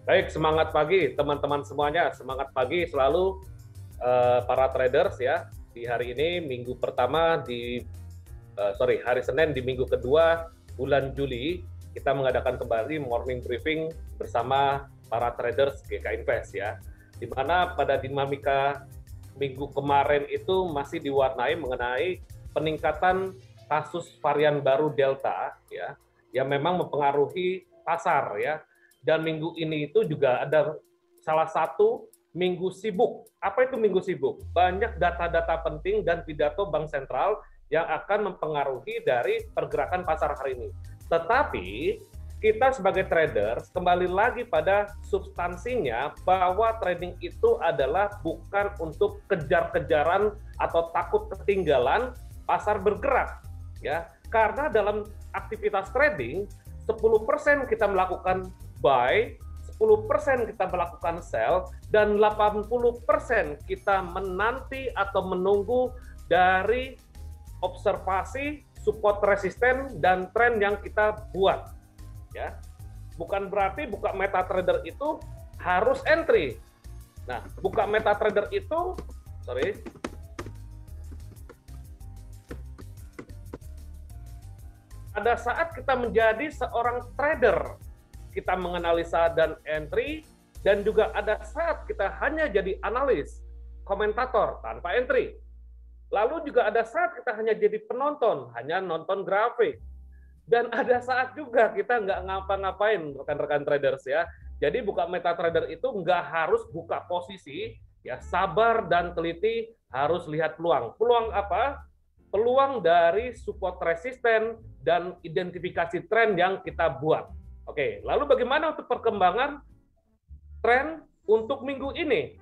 Baik, semangat pagi teman-teman semuanya. Semangat pagi selalu para traders ya. Di hari ini minggu pertama hari Senin di minggu kedua bulan Juli kita mengadakan kembali morning briefing bersama para traders GK Invest ya. Di mana pada dinamika minggu kemarin itu masih diwarnai mengenai peningkatan kasus varian baru Delta ya, yang memang mempengaruhi pasar ya. Dan minggu ini itu juga ada salah satu minggu sibuk. Apa itu minggu sibuk? Banyak data-data penting dan pidato Bank Sentral yang akan mempengaruhi dari pergerakan pasar hari ini. Tetapi kita sebagai traders kembali lagi pada substansinya bahwa trading itu adalah bukan untuk kejar-kejaran atau takut ketinggalan pasar bergerak ya. Karena dalam aktivitas trading 10% kita melakukan buy, 10% kita melakukan sell, dan 80% kita menanti atau menunggu dari observasi, support resisten, dan tren yang kita buat. Ya, bukan berarti buka MetaTrader itu harus entry. Nah, buka MetaTrader itu, pada saat kita menjadi seorang trader, kita menganalisa dan entry, dan juga ada saat kita hanya jadi analis, komentator tanpa entry. Lalu juga ada saat kita hanya jadi penonton, hanya nonton grafik. Dan ada saat juga kita nggak ngapa-ngapain, rekan-rekan traders ya. Jadi buka MetaTrader itu nggak harus buka posisi, ya sabar dan teliti, harus lihat peluang. Peluang apa? Peluang dari support resisten dan identifikasi tren yang kita buat. Oke, lalu bagaimana untuk perkembangan tren untuk minggu ini?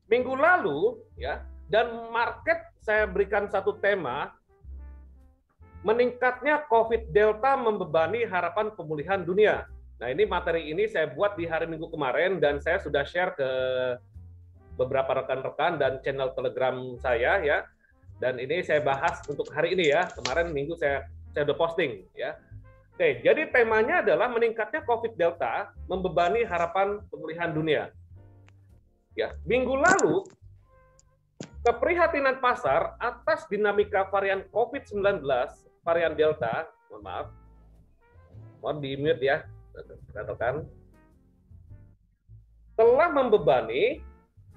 Minggu lalu, ya, dan market saya berikan satu tema, meningkatnya COVID Delta membebani harapan pemulihan dunia. Nah, ini materi ini saya buat di hari Minggu kemarin dan saya sudah share ke beberapa rekan-rekan dan channel Telegram saya ya. Dan ini saya bahas untuk hari ini ya. Kemarin Minggu saya udah posting ya. Oke, jadi temanya adalah meningkatnya COVID Delta membebani harapan pemulihan dunia. Ya, minggu lalu keprihatinan pasar atas dinamika varian COVID-19, varian Delta, mohon di mute ya, rekan-rekan, telah membebani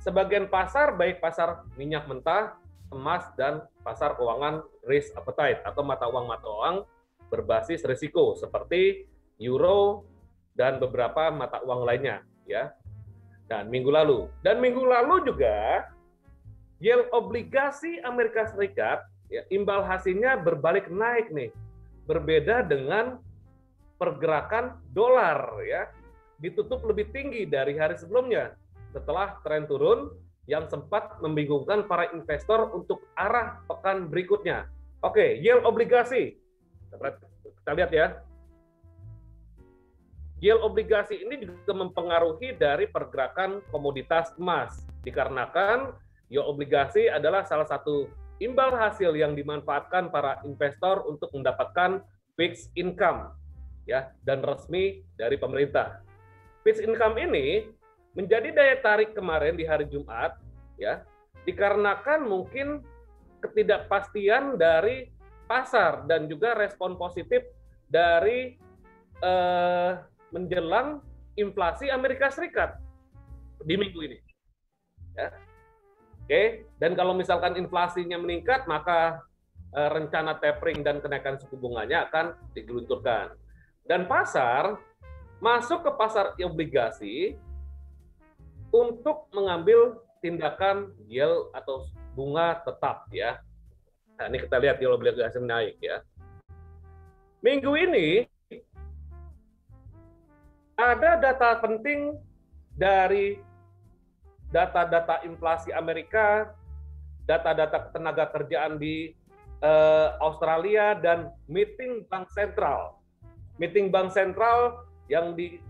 sebagian pasar, baik pasar minyak mentah, emas, dan pasar keuangan risk appetite atau mata uang berbasis risiko seperti euro dan beberapa mata uang lainnya ya. Dan minggu lalu juga yield obligasi Amerika Serikat ya, imbal hasilnya berbalik naik nih. Berbeda dengan pergerakan dolar ya. Ditutup lebih tinggi dari hari sebelumnya setelah tren turun yang sempat membingungkan para investor untuk arah pekan berikutnya. Oke, yield obligasi. Kita lihat ya. Yield obligasi ini juga mempengaruhi dari pergerakan komoditas emas. Dikarenakan yield obligasi adalah salah satu imbal hasil yang dimanfaatkan para investor untuk mendapatkan fixed income ya, dan resmi dari pemerintah. Fixed income ini menjadi daya tarik kemarin di hari Jumat ya, dikarenakan mungkin ketidakpastian dari pasar dan juga respon positif dari menjelang inflasi Amerika Serikat di minggu ini. Ya. Oke, dan kalau misalkan inflasinya meningkat, maka rencana tapering dan kenaikan suku bunganya akan digelunturkan. Dan pasar masuk ke pasar obligasi untuk mengambil tindakan yield atau bunga tetap ya. Nah, ini kita lihat yield obligasi naik ya. Minggu ini ada data penting dari data-data inflasi Amerika, data-data tenaga kerjaan di Australia, dan meeting Bank Sentral. Meeting Bank Sentral yang di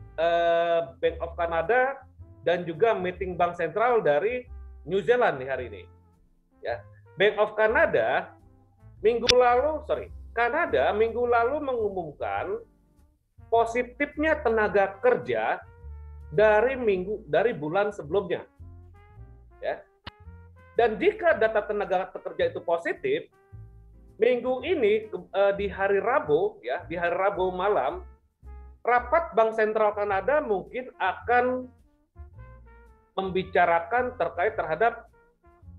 Bank of Canada dan juga meeting Bank Sentral dari New Zealand di hari ini. Ya. Bank of Canada minggu lalu mengumumkan positifnya tenaga kerja dari bulan sebelumnya, ya. Dan jika data tenaga kerja itu positif, minggu ini di hari Rabu, ya, di hari Rabu malam, rapat Bank Sentral Kanada mungkin akan membicarakan terkait terhadap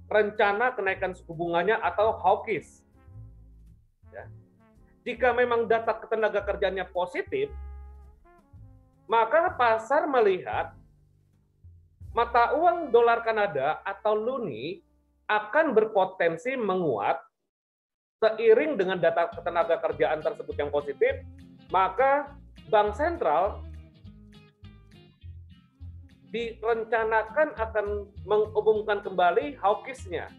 rencana kenaikan suku bunganya atau hawkish. Ya. Jika memang data ketenaga kerjanya positif, maka pasar melihat mata uang dolar Kanada atau loonie akan berpotensi menguat seiring dengan data ketenaga kerjaan tersebut yang positif, maka Bank Sentral direncanakan akan mengumumkan kembali hawkish-nya.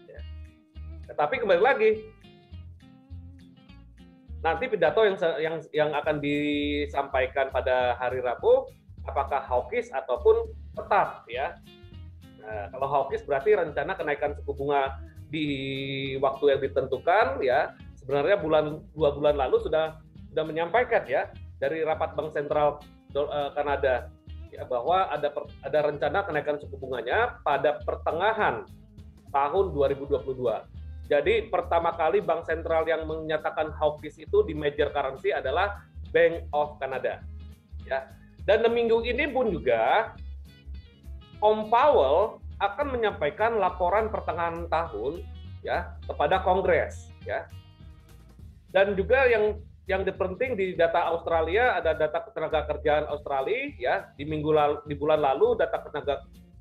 Ya. Tetapi kembali lagi, nanti pidato yang akan disampaikan pada hari Rabu, apakah hawkish ataupun tetap, ya. Nah, kalau hawkish berarti rencana kenaikan suku bunga di waktu yang ditentukan, ya. Sebenarnya 2 bulan lalu sudah menyampaikan, ya, dari rapat Bank Sentral Kanada, ya, bahwa ada rencana kenaikan suku bunganya pada pertengahan tahun 2022. Jadi pertama kali bank sentral yang menyatakan hawkish itu di major currency adalah Bank of Canada, ya. Dan minggu ini pun juga Om Powell akan menyampaikan laporan pertengahan tahun, ya, kepada Kongres, ya. Dan juga yang penting di data Australia ada data ketenaga kerjaan Australia, ya, di bulan lalu data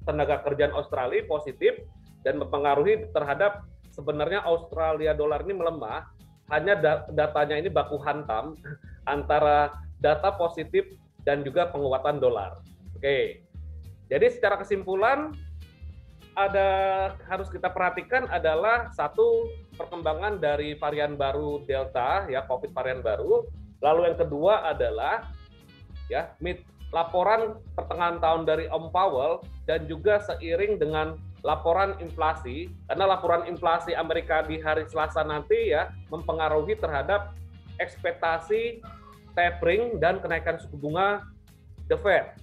tenaga kerjaan Australia positif dan mempengaruhi terhadap sebenarnya Australia dolar ini melemah, hanya datanya ini baku hantam antara data positif dan juga penguatan dolar. Oke. Jadi secara kesimpulan harus kita perhatikan adalah satu, perkembangan dari varian baru Delta, ya, COVID varian baru. Lalu yang kedua adalah, ya, laporan pertengahan tahun dari Om Powell dan juga seiring dengan laporan inflasi, karena laporan inflasi Amerika di hari Selasa nanti, ya, mempengaruhi terhadap ekspektasi tapering dan kenaikan suku bunga The Fed.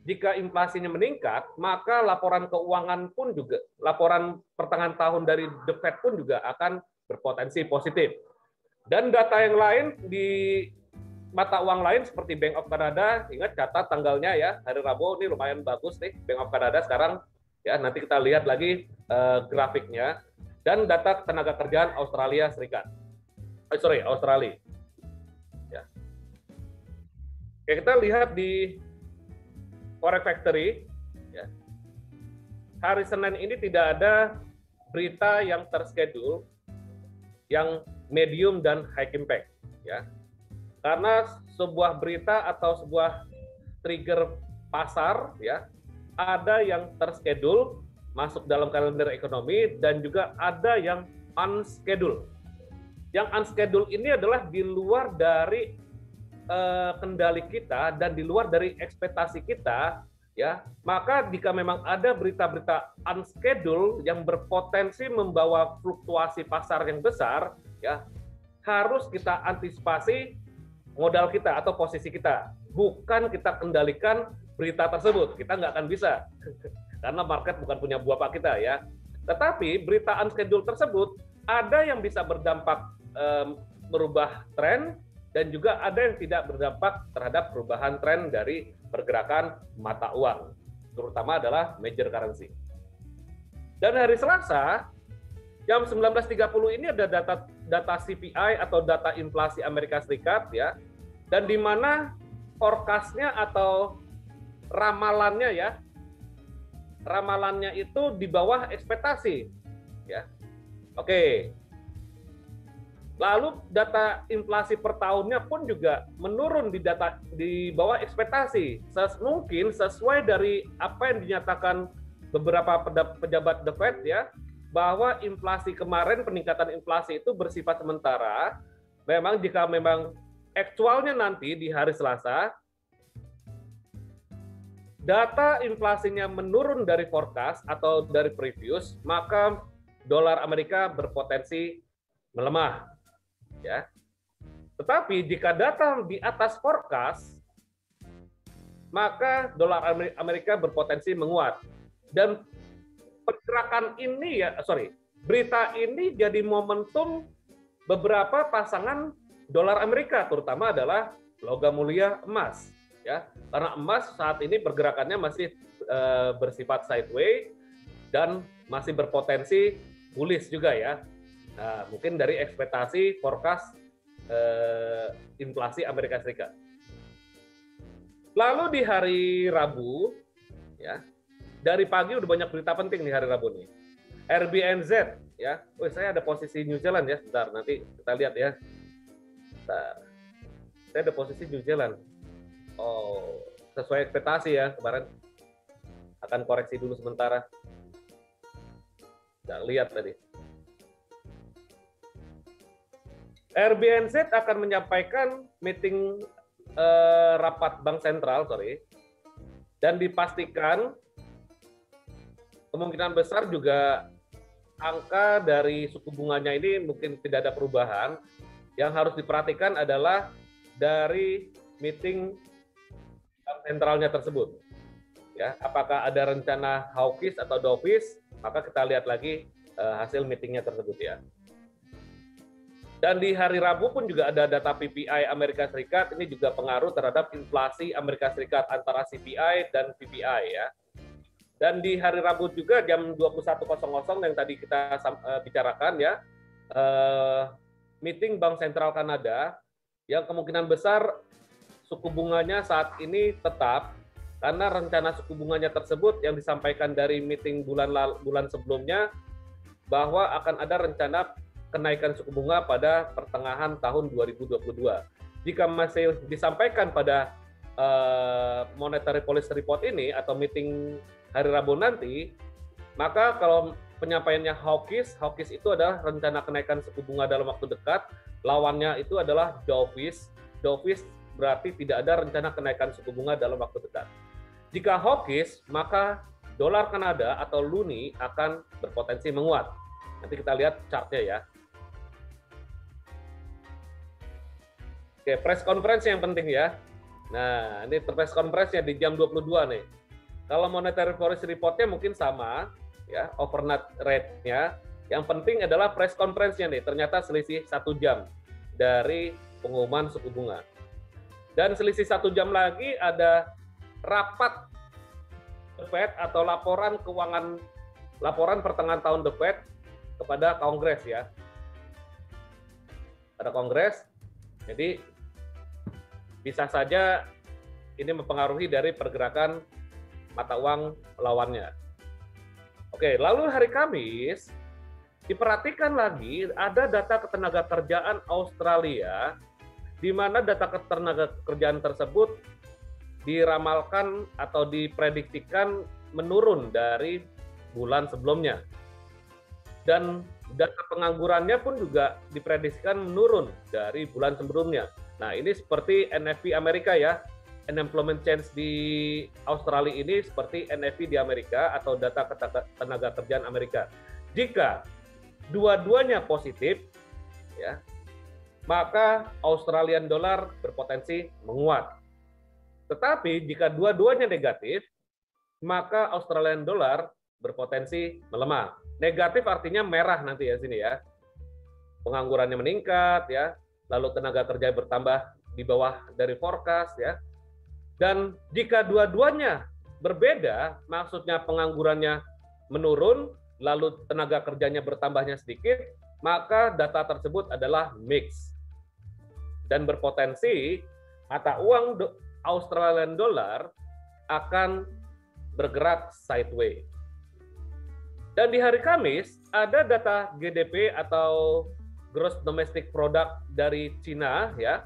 Jika inflasinya meningkat, maka laporan keuangan pun juga, laporan pertengahan tahun dari The Fed pun juga akan berpotensi positif. Dan data yang lain di mata uang lain seperti Bank of Canada, ingat catat tanggalnya, ya, hari Rabu ini lumayan bagus nih Bank of Canada sekarang, ya, nanti kita lihat lagi grafiknya. Dan data tenaga kerjaan Australia Serikat. Australia. Ya. Oke, kita lihat di Forex Factory, ya. Hari Senin ini tidak ada berita yang terschedule yang medium dan high impact, ya. Karena sebuah berita atau sebuah trigger pasar, ya, ada yang terschedule masuk dalam kalender ekonomi dan juga ada yang unschedule. Yang unschedule ini adalah di luar dari kendali kita dan di luar dari ekspektasi kita, ya. Maka jika memang ada berita-berita unschedule yang berpotensi membawa fluktuasi pasar yang besar, ya, harus kita antisipasi modal kita atau posisi kita, bukan kita kendalikan berita tersebut. Kita nggak akan bisa karena market bukan punya buah kita, ya. Tetapi berita unschedule tersebut ada yang bisa berdampak merubah tren, dan juga ada yang tidak berdampak terhadap perubahan tren dari pergerakan mata uang, terutama adalah major currency. Dan hari Selasa, jam 19.30 ini ada data CPI atau data inflasi Amerika Serikat, ya, dan di mana forecast-nya atau ramalannya, ya, ramalannya itu di bawah ekspektasi, ya. Oke. Lalu data inflasi per tahunnya pun juga menurun di bawah ekspektasi. Mungkin sesuai dari apa yang dinyatakan beberapa pejabat The Fed, ya, bahwa inflasi kemarin, peningkatan inflasi itu bersifat sementara. Memang jika memang aktualnya nanti di hari Selasa data inflasinya menurun dari forecast atau dari previous, maka dolar Amerika berpotensi melemah, ya. Tetapi jika data di atas forecast, maka dolar Amerika berpotensi menguat. Dan pergerakan ini berita ini jadi momentum beberapa pasangan dolar Amerika, terutama adalah logam mulia emas, ya. Karena emas saat ini pergerakannya masih bersifat sideways dan masih berpotensi bullish juga ya. Nah, mungkin dari ekspektasi forecast inflasi Amerika Serikat. Lalu di hari Rabu, ya, dari pagi udah banyak berita penting di hari Rabu nih. RBNZ, ya, saya ada posisi New Zealand ya, sebentar nanti kita lihat ya. Bentar. Saya ada posisi New Zealand. Oh, sesuai ekspektasi ya kemarin. Akan koreksi dulu sementara. Nggak lihat tadi. RBNZ akan menyampaikan meeting rapat Bank Sentral, dan dipastikan kemungkinan besar juga angka dari suku bunganya ini mungkin tidak ada perubahan. Yang harus diperhatikan adalah dari meeting Bank Sentralnya tersebut. Ya, apakah ada rencana hawkish atau dovish? Maka kita lihat lagi hasil meetingnya tersebut ya. Dan di hari Rabu pun juga ada data PPI Amerika Serikat, ini juga pengaruh terhadap inflasi Amerika Serikat antara CPI dan PPI ya. Dan di hari Rabu juga jam 21.00 yang tadi kita bicarakan ya, meeting Bank Sentral Kanada yang kemungkinan besar suku bunganya saat ini tetap karena rencana suku bunganya tersebut yang disampaikan dari meeting bulan sebelumnya bahwa akan ada rencana kenaikan suku bunga pada pertengahan tahun 2022. Jika masih disampaikan pada monetary policy report ini atau meeting hari Rabu nanti, maka kalau penyampaiannya hawkish itu adalah rencana kenaikan suku bunga dalam waktu dekat, lawannya itu adalah dovish. Dovish berarti tidak ada rencana kenaikan suku bunga dalam waktu dekat. Jika hawkish, maka dolar Kanada atau loonie akan berpotensi menguat. Nanti kita lihat chartnya ya. Oke, press conference yang penting ya. Nah, ini press conference-nya di jam 22 nih. Kalau monetary policy report-nya mungkin sama, ya, overnight rate-nya. Yang penting adalah press conference-nya nih. Ternyata selisih 1 jam dari pengumuman suku bunga. Dan selisih 1 jam lagi ada rapat The Fed atau laporan pertengahan tahun The Fed kepada Kongres ya. Pada Kongres, jadi bisa saja ini mempengaruhi dari pergerakan mata uang lawannya. Oke, lalu hari Kamis diperhatikan lagi ada data ketenagakerjaan Australia di mana data ketenagakerjaan tersebut diramalkan atau diprediksikan menurun dari bulan sebelumnya. Dan data penganggurannya pun juga diprediksikan menurun dari bulan sebelumnya. Nah, ini seperti NFP Amerika ya. Unemployment change di Australia ini seperti NFP di Amerika atau data tenaga kerjaan Amerika. Jika dua-duanya positif, ya, maka Australian dollar berpotensi menguat. Tetapi jika dua-duanya negatif, maka Australian dollar berpotensi melemah. Negatif artinya merah nanti ya sini ya. Penganggurannya meningkat ya, lalu tenaga kerja bertambah di bawah dari forecast ya. Dan jika dua-duanya berbeda, maksudnya penganggurannya menurun, lalu tenaga kerjanya bertambahnya sedikit, maka data tersebut adalah mix. Dan berpotensi mata uang Australian dollar akan bergerak sideways. Dan di hari Kamis ada data GDP atau Gross Domestic Product dari Cina ya,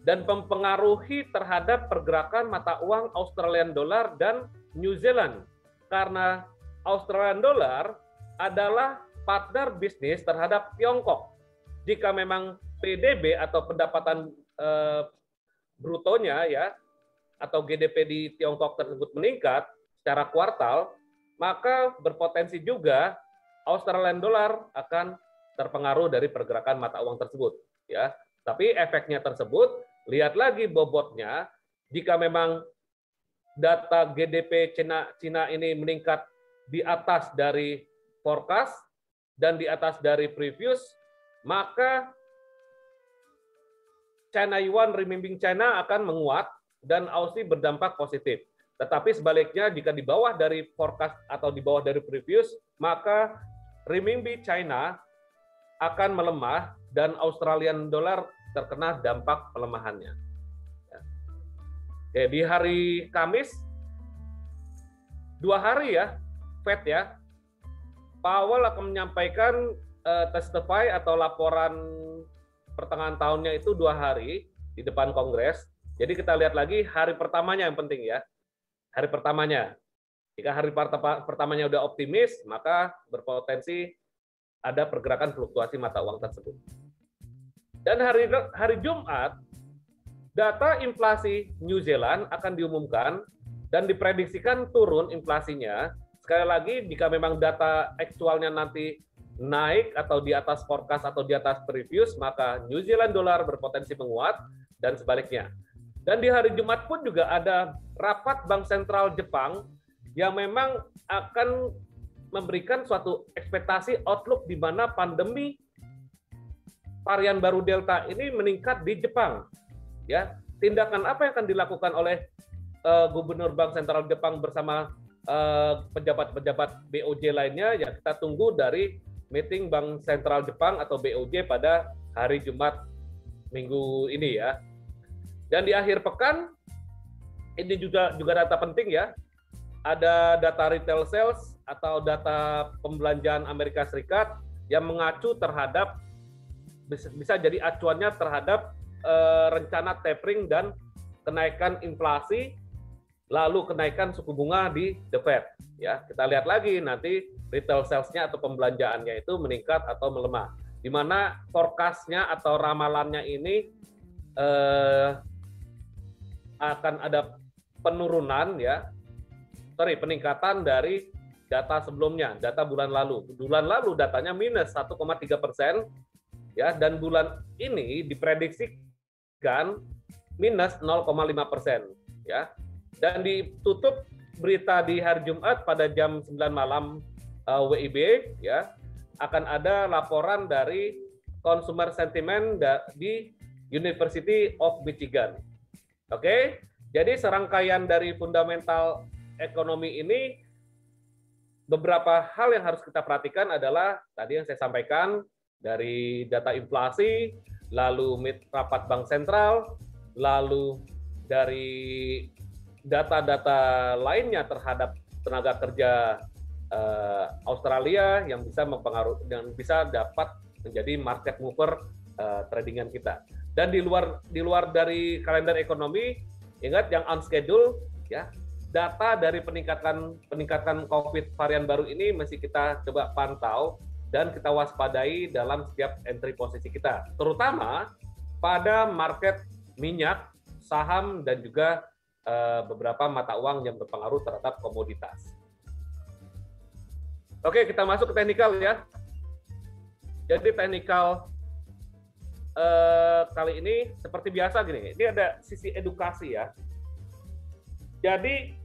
dan mempengaruhi terhadap pergerakan mata uang Australian dollar dan New Zealand karena Australian dollar adalah partner bisnis terhadap Tiongkok. Jika memang PDB atau pendapatan brutonya ya atau GDP di Tiongkok tersebut meningkat secara kuartal, maka berpotensi juga Australian dollar akan terpengaruh dari pergerakan mata uang tersebut ya. Tapi efeknya tersebut, lihat lagi bobotnya, jika memang data GDP Cina ini meningkat di atas dari forecast dan di atas dari previous, maka China Yuan, renminbi China akan menguat dan Aussie berdampak positif. Tetapi sebaliknya jika di bawah dari forecast atau di bawah dari previous, maka renminbi China akan melemah dan Australian dollar terkena dampak pelemahannya. Oke, di hari Kamis 2 hari ya, Fed ya, Powell akan menyampaikan testify atau laporan pertengahan tahunnya itu 2 hari di depan Kongres. Jadi kita lihat lagi hari pertamanya yang penting ya. Hari pertamanya. Jika hari pertamanya udah optimis, maka berpotensi ada pergerakan fluktuasi mata uang tersebut. Dan hari Jumat, data inflasi New Zealand akan diumumkan dan diprediksikan turun inflasinya. Sekali lagi, jika memang data aktualnya nanti naik atau di atas forecast atau di atas previous, maka New Zealand dollar berpotensi menguat dan sebaliknya. Dan di hari Jumat pun juga ada rapat Bank Sentral Jepang yang memang akan memberikan suatu ekspektasi outlook di mana pandemi varian baru Delta ini meningkat di Jepang. Ya, tindakan apa yang akan dilakukan oleh Gubernur Bank Sentral Jepang bersama pejabat-pejabat BOJ lainnya, ya kita tunggu dari meeting Bank Sentral Jepang atau BOJ pada hari Jumat minggu ini ya. Dan di akhir pekan ini juga data penting ya. Ada data retail sales atau data pembelanjaan Amerika Serikat yang mengacu terhadap bisa jadi acuannya terhadap rencana tapering dan kenaikan inflasi lalu kenaikan suku bunga di The Fed ya. Kita lihat lagi nanti retail sales-nya atau pembelanjaannya itu meningkat atau melemah. Di mana forecast-nya atau ramalannya ini akan ada penurunan ya. Peningkatan dari data sebelumnya, data bulan lalu. Bulan lalu datanya minus 1,3% ya, dan bulan ini diprediksikan minus 0,5% ya. Dan ditutup berita di hari Jumat pada jam 9 malam WIB ya, akan ada laporan dari Consumer Sentiment di University of Michigan. Oke, jadi serangkaian dari fundamental ekonomi ini, beberapa hal yang harus kita perhatikan adalah tadi yang saya sampaikan dari data inflasi, lalu rapat bank sentral, lalu dari data-data lainnya terhadap tenaga kerja Australia yang bisa mempengaruhi, yang bisa dapat menjadi market mover tradingan kita. Dan di luar dari kalender ekonomi, ingat yang unscheduled ya, data dari peningkatan COVID varian baru ini masih kita coba pantau dan kita waspadai dalam setiap entry posisi kita, terutama pada market minyak, saham, dan juga beberapa mata uang yang berpengaruh terhadap komoditas. Oke, kita masuk ke teknikal ya. Jadi teknikal kali ini seperti biasa gini, ini ada sisi edukasi ya. Jadi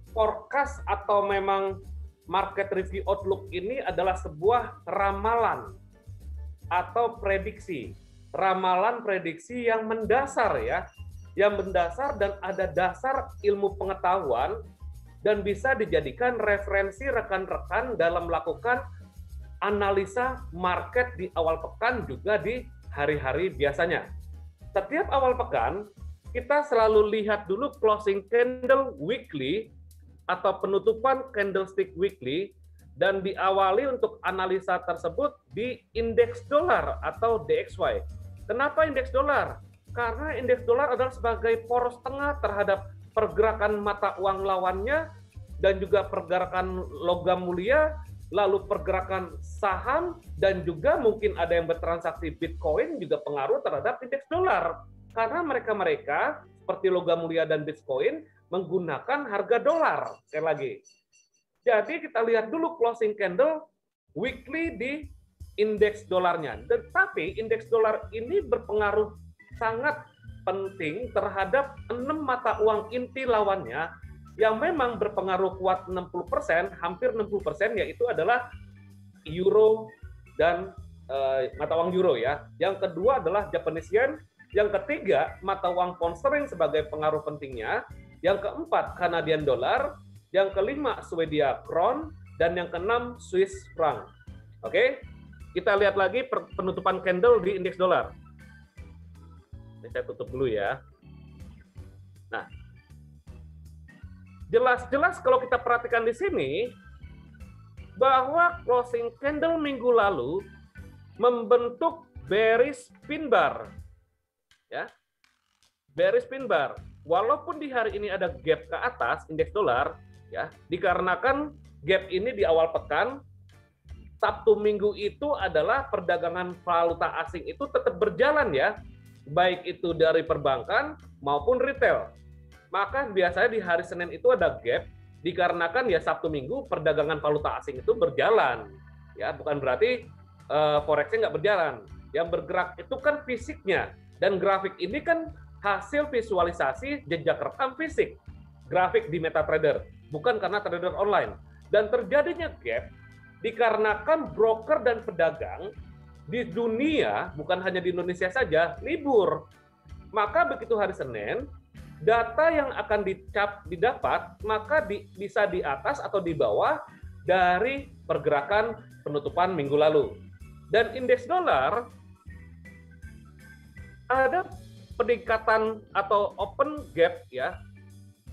forecast atau memang market review outlook ini adalah sebuah ramalan atau prediksi. Ramalan prediksi yang mendasar ya, yang mendasar dan ada dasar ilmu pengetahuan dan bisa dijadikan referensi rekan-rekan dalam melakukan analisa market di awal pekan juga di hari-hari biasanya. Setiap awal pekan kita selalu lihat dulu closing candle weekly atau penutupan candlestick weekly dan diawali untuk analisa tersebut di indeks dolar atau DXY. Kenapa indeks dolar? Karena indeks dolar adalah sebagai poros tengah terhadap pergerakan mata uang lawannya dan juga pergerakan logam mulia, lalu pergerakan saham, dan juga mungkin ada yang bertransaksi Bitcoin juga pengaruh terhadap indeks dolar. Karena mereka seperti logam mulia dan Bitcoin menggunakan harga dolar. Sekali lagi. Jadi kita lihat dulu closing candle weekly di indeks dolarnya. Tetapi indeks dolar ini berpengaruh sangat penting terhadap 6 mata uang inti lawannya yang memang berpengaruh kuat 60%, hampir 60%, yaitu adalah euro dan mata uang euro ya. Yang kedua adalah Japanese yen, yang ketiga mata uang pound sterling sebagai pengaruh pentingnya, yang keempat Canadian dollar, yang kelima Swedia Kron, dan yang keenam Swiss franc. Oke, kita lihat lagi penutupan candle di indeks dolar. Ini saya tutup dulu ya. Nah, jelas-jelas kalau kita perhatikan di sini bahwa closing candle minggu lalu membentuk bearish pin bar. Ya. Bearish pin bar. Walaupun di hari ini ada gap ke atas indeks dolar ya, dikarenakan gap ini di awal pekan, Sabtu Minggu itu adalah perdagangan valuta asing itu tetap berjalan ya, baik itu dari perbankan maupun retail. Maka biasanya di hari Senin itu ada gap dikarenakan ya Sabtu Minggu perdagangan valuta asing itu berjalan. Ya, bukan berarti forex-nya nggak berjalan. Yang bergerak itu kan fisiknya, dan grafik ini kan hasil visualisasi jejak rekam fisik grafik di MetaTrader, bukan karena trader online. Dan terjadinya gap dikarenakan broker dan pedagang di dunia, bukan hanya di Indonesia saja, libur. Maka begitu hari Senin, data yang akan didapat maka bisa di atas atau di bawah dari pergerakan penutupan minggu lalu. Dan indeks dolar ada peningkatan atau open gap ya.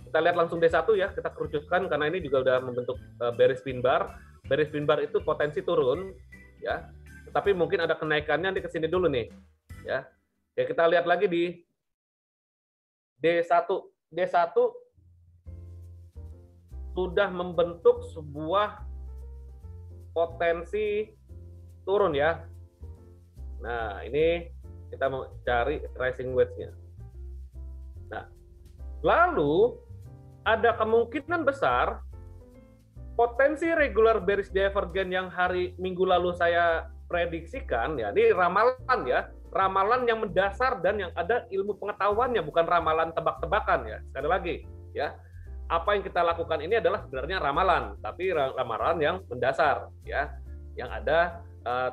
Kita lihat langsung D1 ya, kita kerucutkan karena ini juga udah membentuk bearish pin bar. Bearish pin bar itu potensi turun ya. Tetapi mungkin ada kenaikannya, nanti ke sini dulu nih ya. Ya kita lihat lagi di D1. D1 sudah membentuk sebuah potensi turun ya. Nah, ini kita mau cari rising wedge-nya. Nah, lalu ada kemungkinan besar potensi regular bearish divergence yang hari Minggu lalu saya prediksikan ya, ini ramalan ya, ramalan yang mendasar dan yang ada ilmu pengetahuannya, bukan ramalan tebak-tebakan ya. Sekali lagi ya, apa yang kita lakukan ini adalah sebenarnya ramalan, tapi ramalan yang mendasar ya, yang ada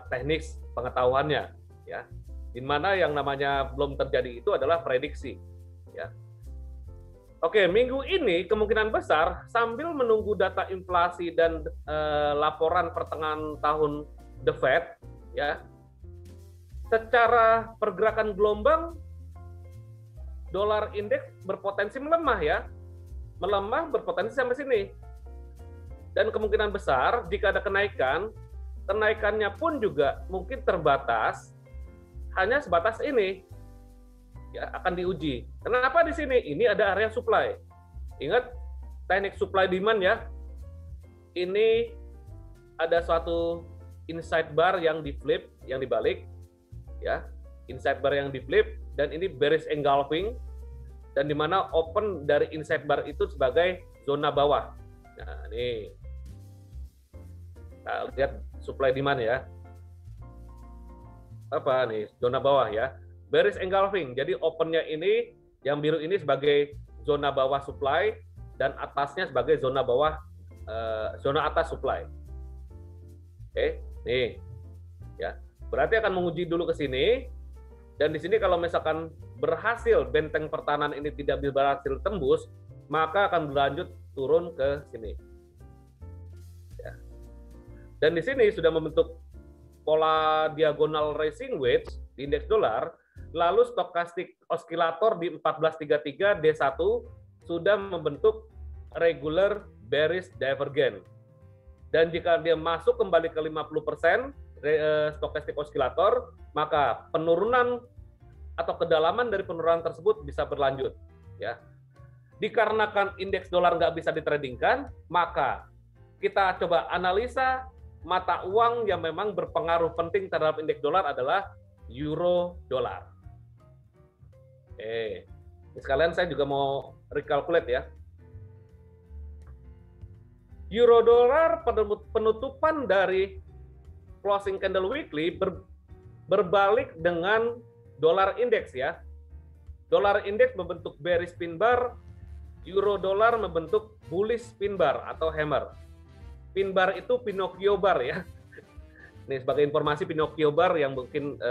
teknik pengetahuannya ya. Di mana yang namanya belum terjadi itu adalah prediksi ya. Oke, minggu ini kemungkinan besar sambil menunggu data inflasi dan laporan pertengahan tahun The Fed ya. Secara pergerakan gelombang dolar indeks berpotensi melemah ya. Melemah berpotensi sampai sini. Dan kemungkinan besar jika ada kenaikan, kenaikannya pun juga mungkin terbatas, hanya sebatas ini. Ya, akan diuji. Kenapa di sini? Ini ada area supply. Ingat teknik supply demand ya. Ini ada suatu inside bar yang di flip, yang dibalik ya. Inside bar yang di flip, dan ini bearish engulfing, dan di mana open dari inside bar itu sebagai zona bawah. Nah, ini kita lihat supply demand ya. Apa nih? Zona bawah ya. Bearish engulfing, jadi opennya ini yang biru ini sebagai zona bawah supply dan atasnya sebagai zona bawah, zona atas supply. Oke, nih ya, berarti akan menguji dulu ke sini, dan di sini kalau misalkan berhasil benteng pertahanan ini tidak berhasil tembus, maka akan berlanjut turun ke sini. Ya. Dan di sini sudah membentuk pola diagonal rising wedge di indeks dolar. Lalu stokastik osilator di 1433 D1 sudah membentuk regular bearish divergence. Dan jika dia masuk kembali ke 50% stokastik osilator, maka penurunan atau kedalaman dari penurunan tersebut bisa berlanjut. Ya. Dikarenakan indeks dolar nggak bisa ditradingkan, maka kita coba analisa mata uang yang memang berpengaruh penting terhadap indeks dolar adalah euro dolar. Oke, sekalian saya juga mau recalculate ya. Euro dolar penutupan dari closing candle weekly berbalik dengan dolar indeks ya. Dolar indeks membentuk bearish pin bar, euro dolar membentuk bullish pin bar atau hammer. Pin bar itu Pinocchio bar ya. Ini sebagai informasi Pinocchio bar yang mungkin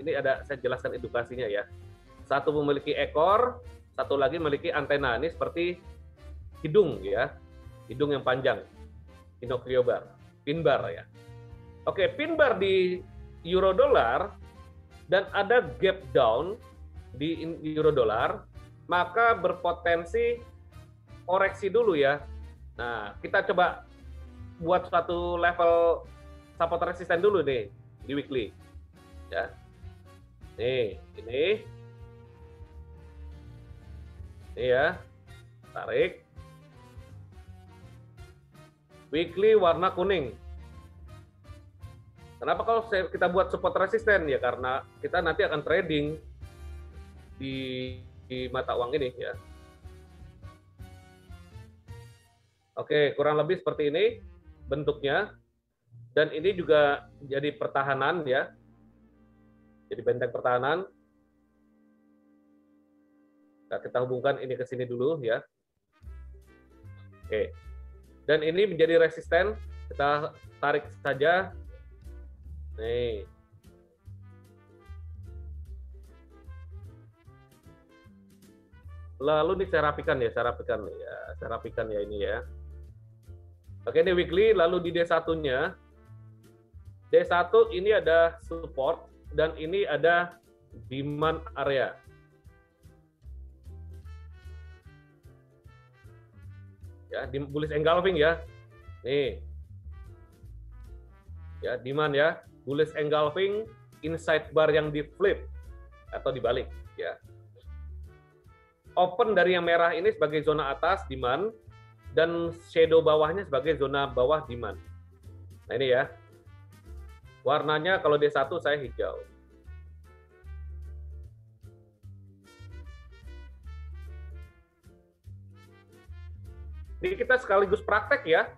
ini ada saya jelaskan edukasinya ya. Satu memiliki ekor, satu lagi memiliki antena. Ini seperti hidung ya. Hidung yang panjang. Pinocchio bar, pin bar ya. Oke, pin bar di euro dolar dan ada gap down di euro dolar, maka berpotensi koreksi dulu ya. Nah, kita coba buat suatu level support resisten dulu nih di weekly. Ya. Nih, ini. Ini ya. Tarik. Weekly warna kuning. Kenapa kalau kita buat support resisten? Ya karena kita nanti akan trading di mata uang ini ya. Oke, kurang lebih seperti ini bentuknya, dan ini juga jadi pertahanan ya, jadi benteng pertahanan. Nah, kita hubungkan ini ke sini dulu ya. Oke, dan ini menjadi resisten, kita tarik saja. Nih, lalu ini saya rapikan ya, saya rapikan ya ini ya. Oke, ini weekly, lalu di D1-nya, D1 ini ada support, dan ini ada demand area. Ya, di bullish engulfing ya. Nih. Ya, demand ya. Bullish engulfing inside bar yang di flip atau dibalik ya. Open dari yang merah ini sebagai zona atas demand, dan shadow bawahnya sebagai zona bawah demand. Nah ini ya. Warnanya kalau D1 saya hijau. Ini kita sekaligus praktek ya.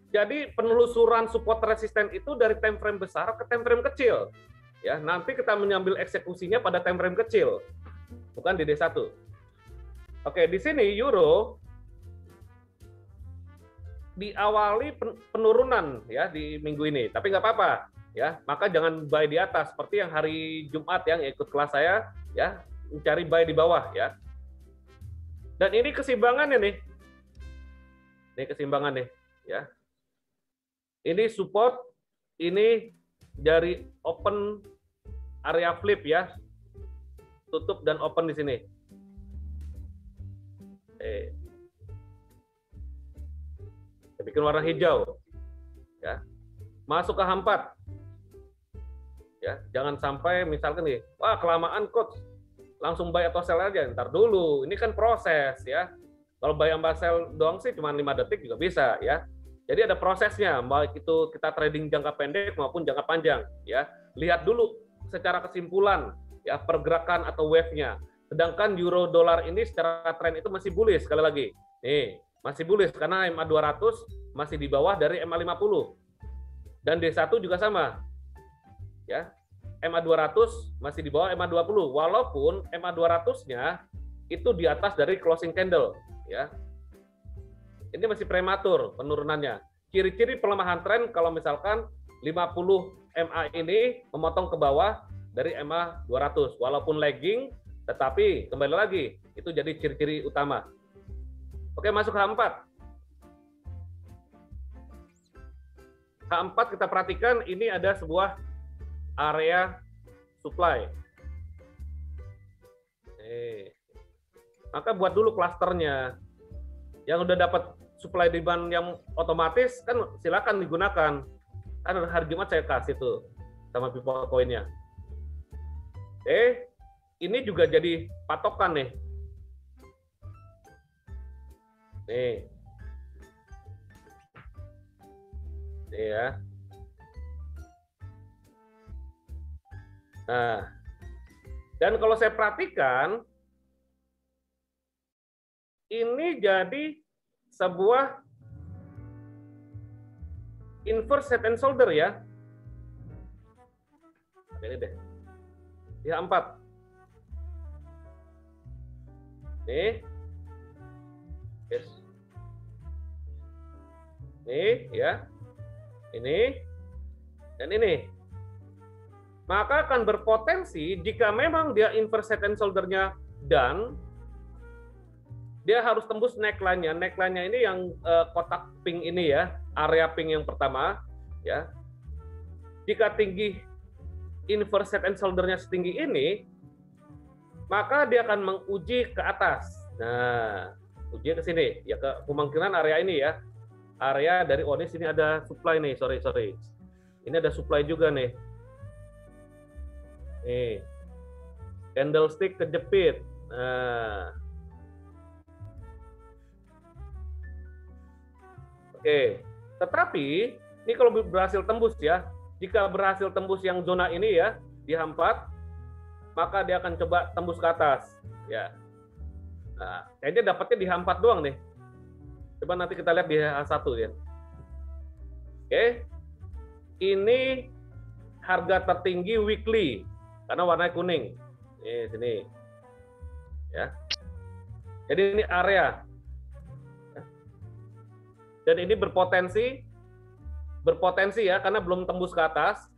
Jadi penelusuran support resisten itu dari time frame besar ke time frame kecil. Ya, nanti kita mengambil eksekusinya pada time frame kecil. Bukan di D1. Oke, di sini euro diawali penurunan ya di minggu ini, tapi nggak apa-apa ya. Maka jangan buy di atas seperti yang hari Jumat yang ikut kelas saya ya, mencari buy di bawah ya. Dan ini keseimbangannya nih. Ini keseimbangan nih ya. Ini support, ini dari open area flip ya. Tutup dan open di sini. Saya bikin warna hijau. Ya. Masuk ke H4. Ya, jangan sampai misalkan nih, wah kelamaan coach, langsung buy atau sell aja. Ntar dulu, ini kan proses ya. Kalau buy sama sell doang sih cuma 5 detik juga bisa ya. Jadi ada prosesnya, baik itu kita trading jangka pendek maupun jangka panjang ya. Lihat dulu secara kesimpulan ya pergerakan atau wave-nya. Sedangkan euro dolar ini secara tren itu masih bullish sekali lagi. Nih, masih bullish karena MA 200 masih di bawah dari MA 50. Dan D1 juga sama. Ya. MA 200 masih di bawah MA 20 walaupun MA 200-nya itu di atas dari closing candle ya. Ini masih prematur penurunannya. Ciri-ciri pelemahan tren kalau misalkan 50 MA ini memotong ke bawah dari MA 200 walaupun lagging, tetapi kembali lagi itu jadi ciri-ciri utama. Oke, masuk H4. H4 kita perhatikan ini ada sebuah area supply. Maka buat dulu klasternya. Yang udah dapat supply demand yang otomatis kan silakan digunakan. Kan hari Jumat saya kasih tuh sama people coin-nya. Ini juga jadi patokan nih. Nih ya. Nah, dan kalau saya perhatikan, ini jadi sebuah inverse head and shoulder ya. Ini deh. IH4. Nih. Yes. Nih ya. Ini dan ini. Maka akan berpotensi jika memang dia inverse head and shoulder-nya done, dia harus tembus neckline-nya. Neckline-nya ini yang kotak pink ini ya, area pink yang pertama ya. Jika tinggi inverse head and shoulder-nya setinggi ini, maka dia akan menguji ke atas. Nah, uji ke sini ya, ke kemungkinan area ini ya. Area dari Onis ini ada supply nih, sorry. Ini ada supply juga nih. Nih. Candlestick kejepit. Nah. Oke. Tetapi ini kalau berhasil tembus ya, jika berhasil tembus yang zona ini ya, di H4, maka dia akan coba tembus ke atas ya. Nah, kayaknya dapatnya di H4 doang nih. Coba nanti kita lihat di H1 ya. Oke. Ini harga tertinggi weekly karena warnanya kuning. Sini. Ya. Jadi ini area. Dan ini berpotensi ya karena belum tembus ke atas.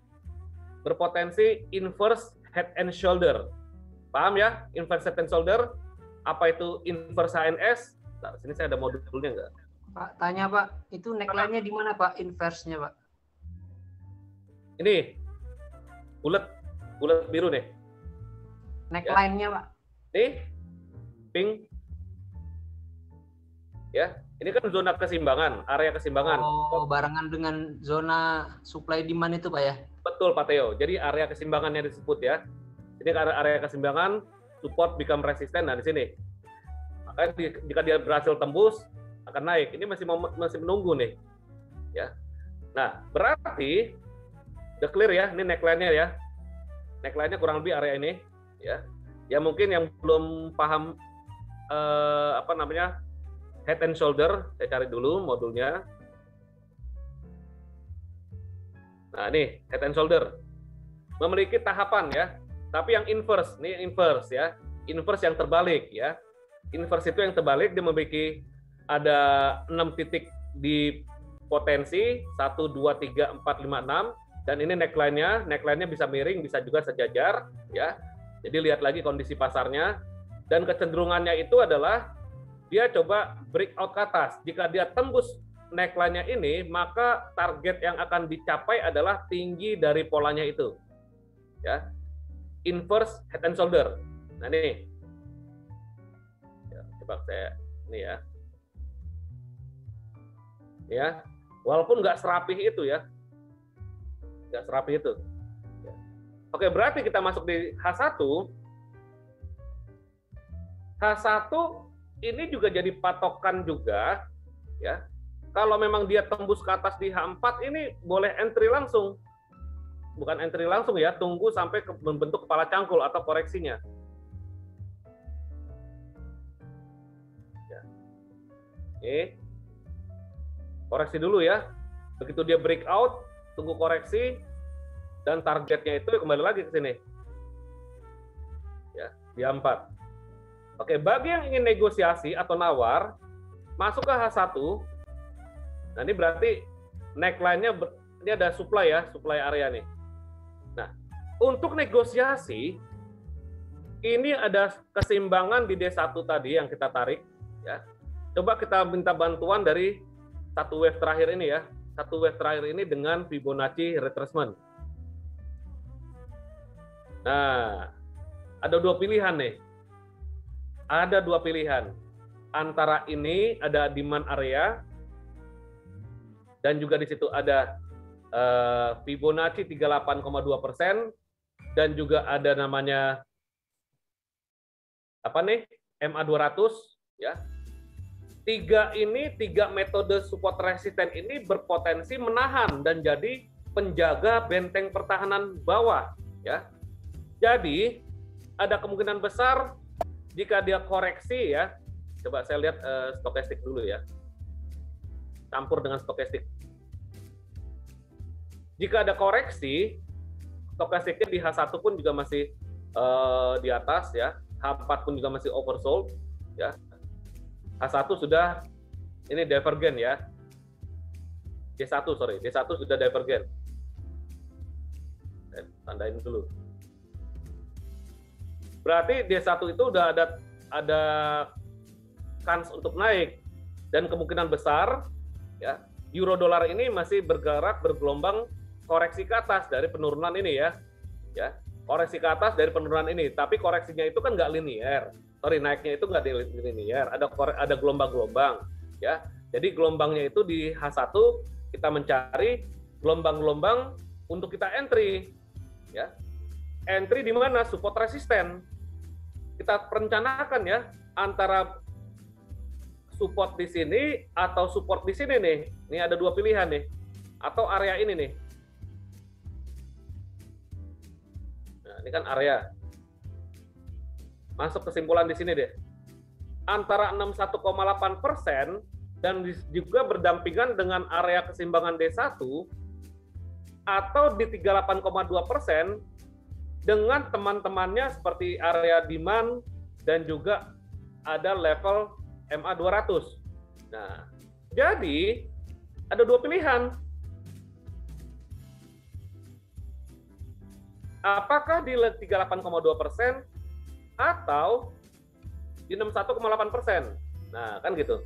Berpotensi inverse head and shoulder. Paham ya? Inverse head and shoulder. Apa itu inverse HNS? Nah, sini saya ada modulnya enggak? Pak, tanya Pak, itu neckline-nya di mana Pak, inverse-nya Pak? Ini, bulat biru nih. Neckline-nya Pak? Nih, pink. Ya, ini kan zona keseimbangan, area keseimbangan. Oh, barengan dengan zona supply demand itu Pak ya? Betul Pak Theo, jadi area keseimbangannya disebut ya. Ini area keseimbangan, support become resistant, nah di sini. Makanya jika dia berhasil tembus akan naik. Ini masih menunggu nih, ya. Nah berarti udah clear ya. Ini neckline-nya ya. Neckline-nya kurang lebih area ini, ya. Ya mungkin yang belum paham apa namanya head and shoulder, saya cari dulu modulnya. Nah ini head and shoulder memiliki tahapan ya. Tapi yang inverse, ini inverse ya. Inverse yang terbalik ya. Inverse itu yang terbalik, dia memiliki ada 6 titik di potensi 1, 2, 3, 4, 5, 6 dan ini neckline-nya bisa miring, bisa juga sejajar ya. Jadi lihat lagi kondisi pasarnya dan kecenderungannya itu adalah dia coba breakout ke atas. Jika dia tembus neckline-nya ini, maka target yang akan dicapai adalah tinggi dari polanya itu. Ya. Inverse head and shoulder. Nah ini. Coba saya ini ya. Ya, walaupun nggak serapih itu ya. Nggak serapih itu. Ya. Oke, berarti kita masuk di H1. H1 ini juga jadi patokan juga ya. Kalau memang dia tembus ke atas di H4 ini boleh entry langsung. Bukan entry langsung ya, tunggu sampai membentuk kepala cangkul atau koreksinya. Koreksi dulu ya. Begitu dia breakout, tunggu koreksi dan targetnya itu kembali lagi ke sini. Ya, di A4. Oke, bagi yang ingin negosiasi atau nawar, masuk ke H1. Nah, ini berarti neckline-nya ini ada supply ya, supply area nih. Nah, untuk negosiasi ini ada keseimbangan di D1 tadi yang kita tarik ya. Coba kita minta bantuan dari satu wave terakhir ini ya. Satu wave terakhir ini dengan Fibonacci retracement. Nah, ada dua pilihan nih. Ada dua pilihan. Antara ini ada demand area dan juga di situ ada Fibonacci 38,2% dan juga ada namanya apa nih? MA200 ya. Tiga metode support resisten ini berpotensi menahan dan jadi penjaga benteng pertahanan bawah ya. Jadi ada kemungkinan besar jika dia koreksi ya. Coba saya lihat stokastik dulu ya. Campur dengan stokastik. Jika ada koreksi, stokastiknya di H1 pun juga masih di atas ya, H4 pun juga masih oversold ya. H1 sudah ini divergen ya. D1 sudah divergen. Tandain dulu. Berarti D1 itu udah ada kans untuk naik, dan kemungkinan besar ya euro dolar ini masih bergelombang koreksi ke atas dari penurunan ini ya. Koreksi ke atas dari penurunan ini, tapi koreksinya itu kan nggak linear. Naiknya itu nggak linear, ada gelombang-gelombang ya. Jadi gelombangnya itu di H1 kita mencari gelombang-gelombang untuk kita entry ya. Entry di mana? Support resisten. Kita perencanakan ya antara support di sini atau support di sini nih. Ini ada dua pilihan nih. Atau area ini nih. Nah, ini kan area. Masuk kesimpulan di sini deh. Antara 61,8% dan juga berdampingan dengan area keseimbangan D1 atau di 38,2% dengan teman-temannya seperti area demand dan juga ada level MA 200. Nah, jadi ada dua pilihan. Apakah di 38,2% atau di 61,8%? Nah, kan gitu.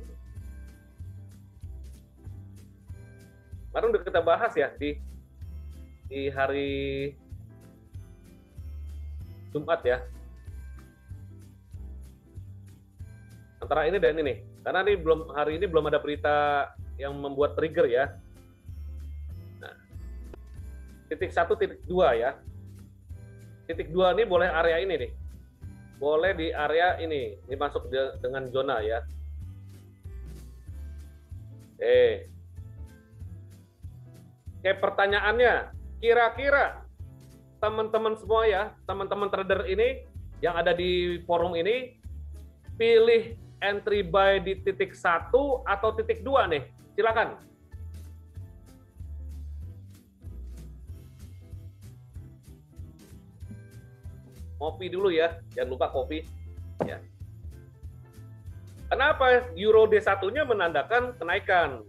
Kemarin udah kita bahas ya di hari Jumat ya. Antara ini dan ini. Karena hari ini belum ada berita yang membuat trigger ya. Nah, titik 1, titik 2 ya. Titik 2 ini boleh area ini nih. Boleh di area ini. Ini masuk dengan zona ya. Oke, pertanyaannya, kira-kira teman-teman semua ya, teman-teman trader ini yang ada di forum ini, pilih entry buy di titik 1 atau titik 2 nih? Silakan. Kopi dulu ya, jangan lupa kopi. Ya. Kenapa? Euro D1-nya menandakan kenaikan.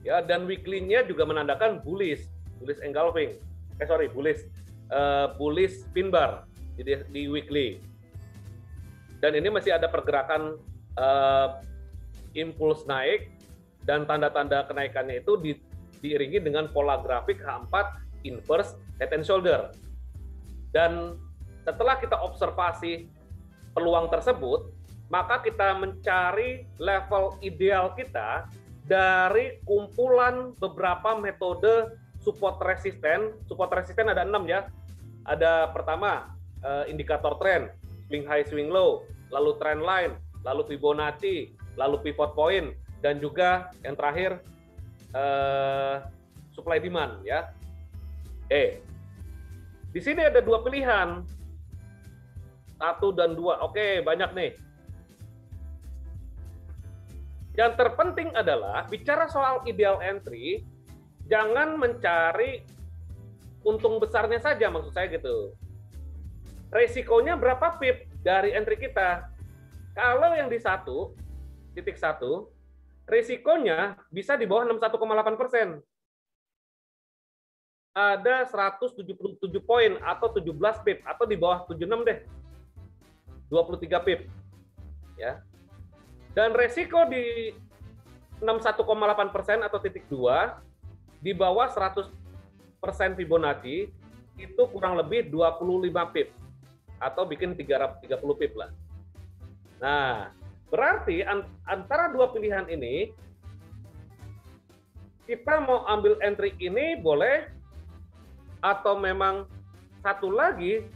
Ya, dan weekly-nya juga menandakan bullish engulfing. Bullish pin bar di weekly. Dan ini masih ada pergerakan impuls naik, dan tanda-tanda kenaikannya itu diiringi dengan pola grafik H4 inverse head and shoulder. Dan setelah kita observasi peluang tersebut, maka kita mencari level ideal kita dari kumpulan beberapa metode support resisten. Support resisten ada 6 ya. Ada pertama indikator tren, swing high, swing low, lalu trend line, lalu Fibonacci, lalu pivot point, dan juga yang terakhir supply demand ya. Di sini ada dua pilihan, 1 dan 2. Oke, banyak nih. Yang terpenting adalah bicara soal ideal entry, jangan mencari untung besarnya saja, maksud saya gitu. Resikonya berapa pip dari entry kita? Kalau yang di titik 1, risikonya bisa di bawah 61,8%. Ada 177 poin atau 17 pip, atau di bawah 76 deh. 23 pip. Ya. Dan resiko di 61,8% atau titik 2 di bawah 100% Fibonacci itu kurang lebih 25 pip atau bikin 30 pip lah. Nah, berarti antara dua pilihan ini kita mau ambil entry ini boleh, atau memang satu lagi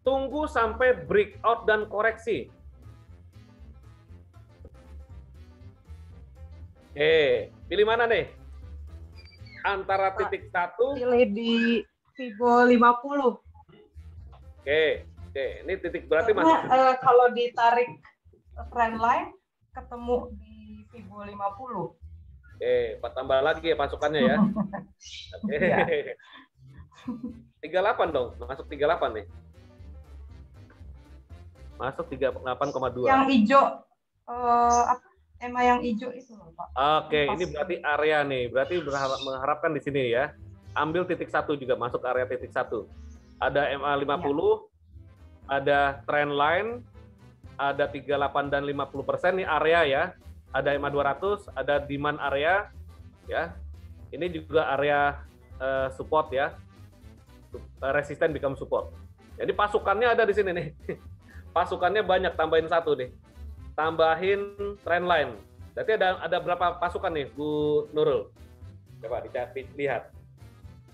tunggu sampai breakout dan koreksi. Pilih mana nih? Antara titik 1. Pilih di Fibo 50. Oke. Ini titik berarti masih. Kalau ditarik trend line, ketemu di Fibo 50. Tambah lagi ya pasukannya ya. Oke. 38 dong, masuk 38 nih. Masuk 38,2. Yang hijau, apa? EMA yang hijau itu loh, Pak. Oke, ini berarti area nih. Berarti mengharapkan di sini ya. Ambil titik 1 juga masuk area titik 1. Ada MA 50, ada trend line, ada 38 dan 50% nih area ya. Ada MA 200, ada demand area ya. Ini juga area support ya. Resisten become support. Jadi pasukannya ada di sini nih. Pasukannya banyak, tambahin 1 nih. Tambahin trend line. Berarti ada berapa pasukan nih, Bu Nurul? Coba lihat.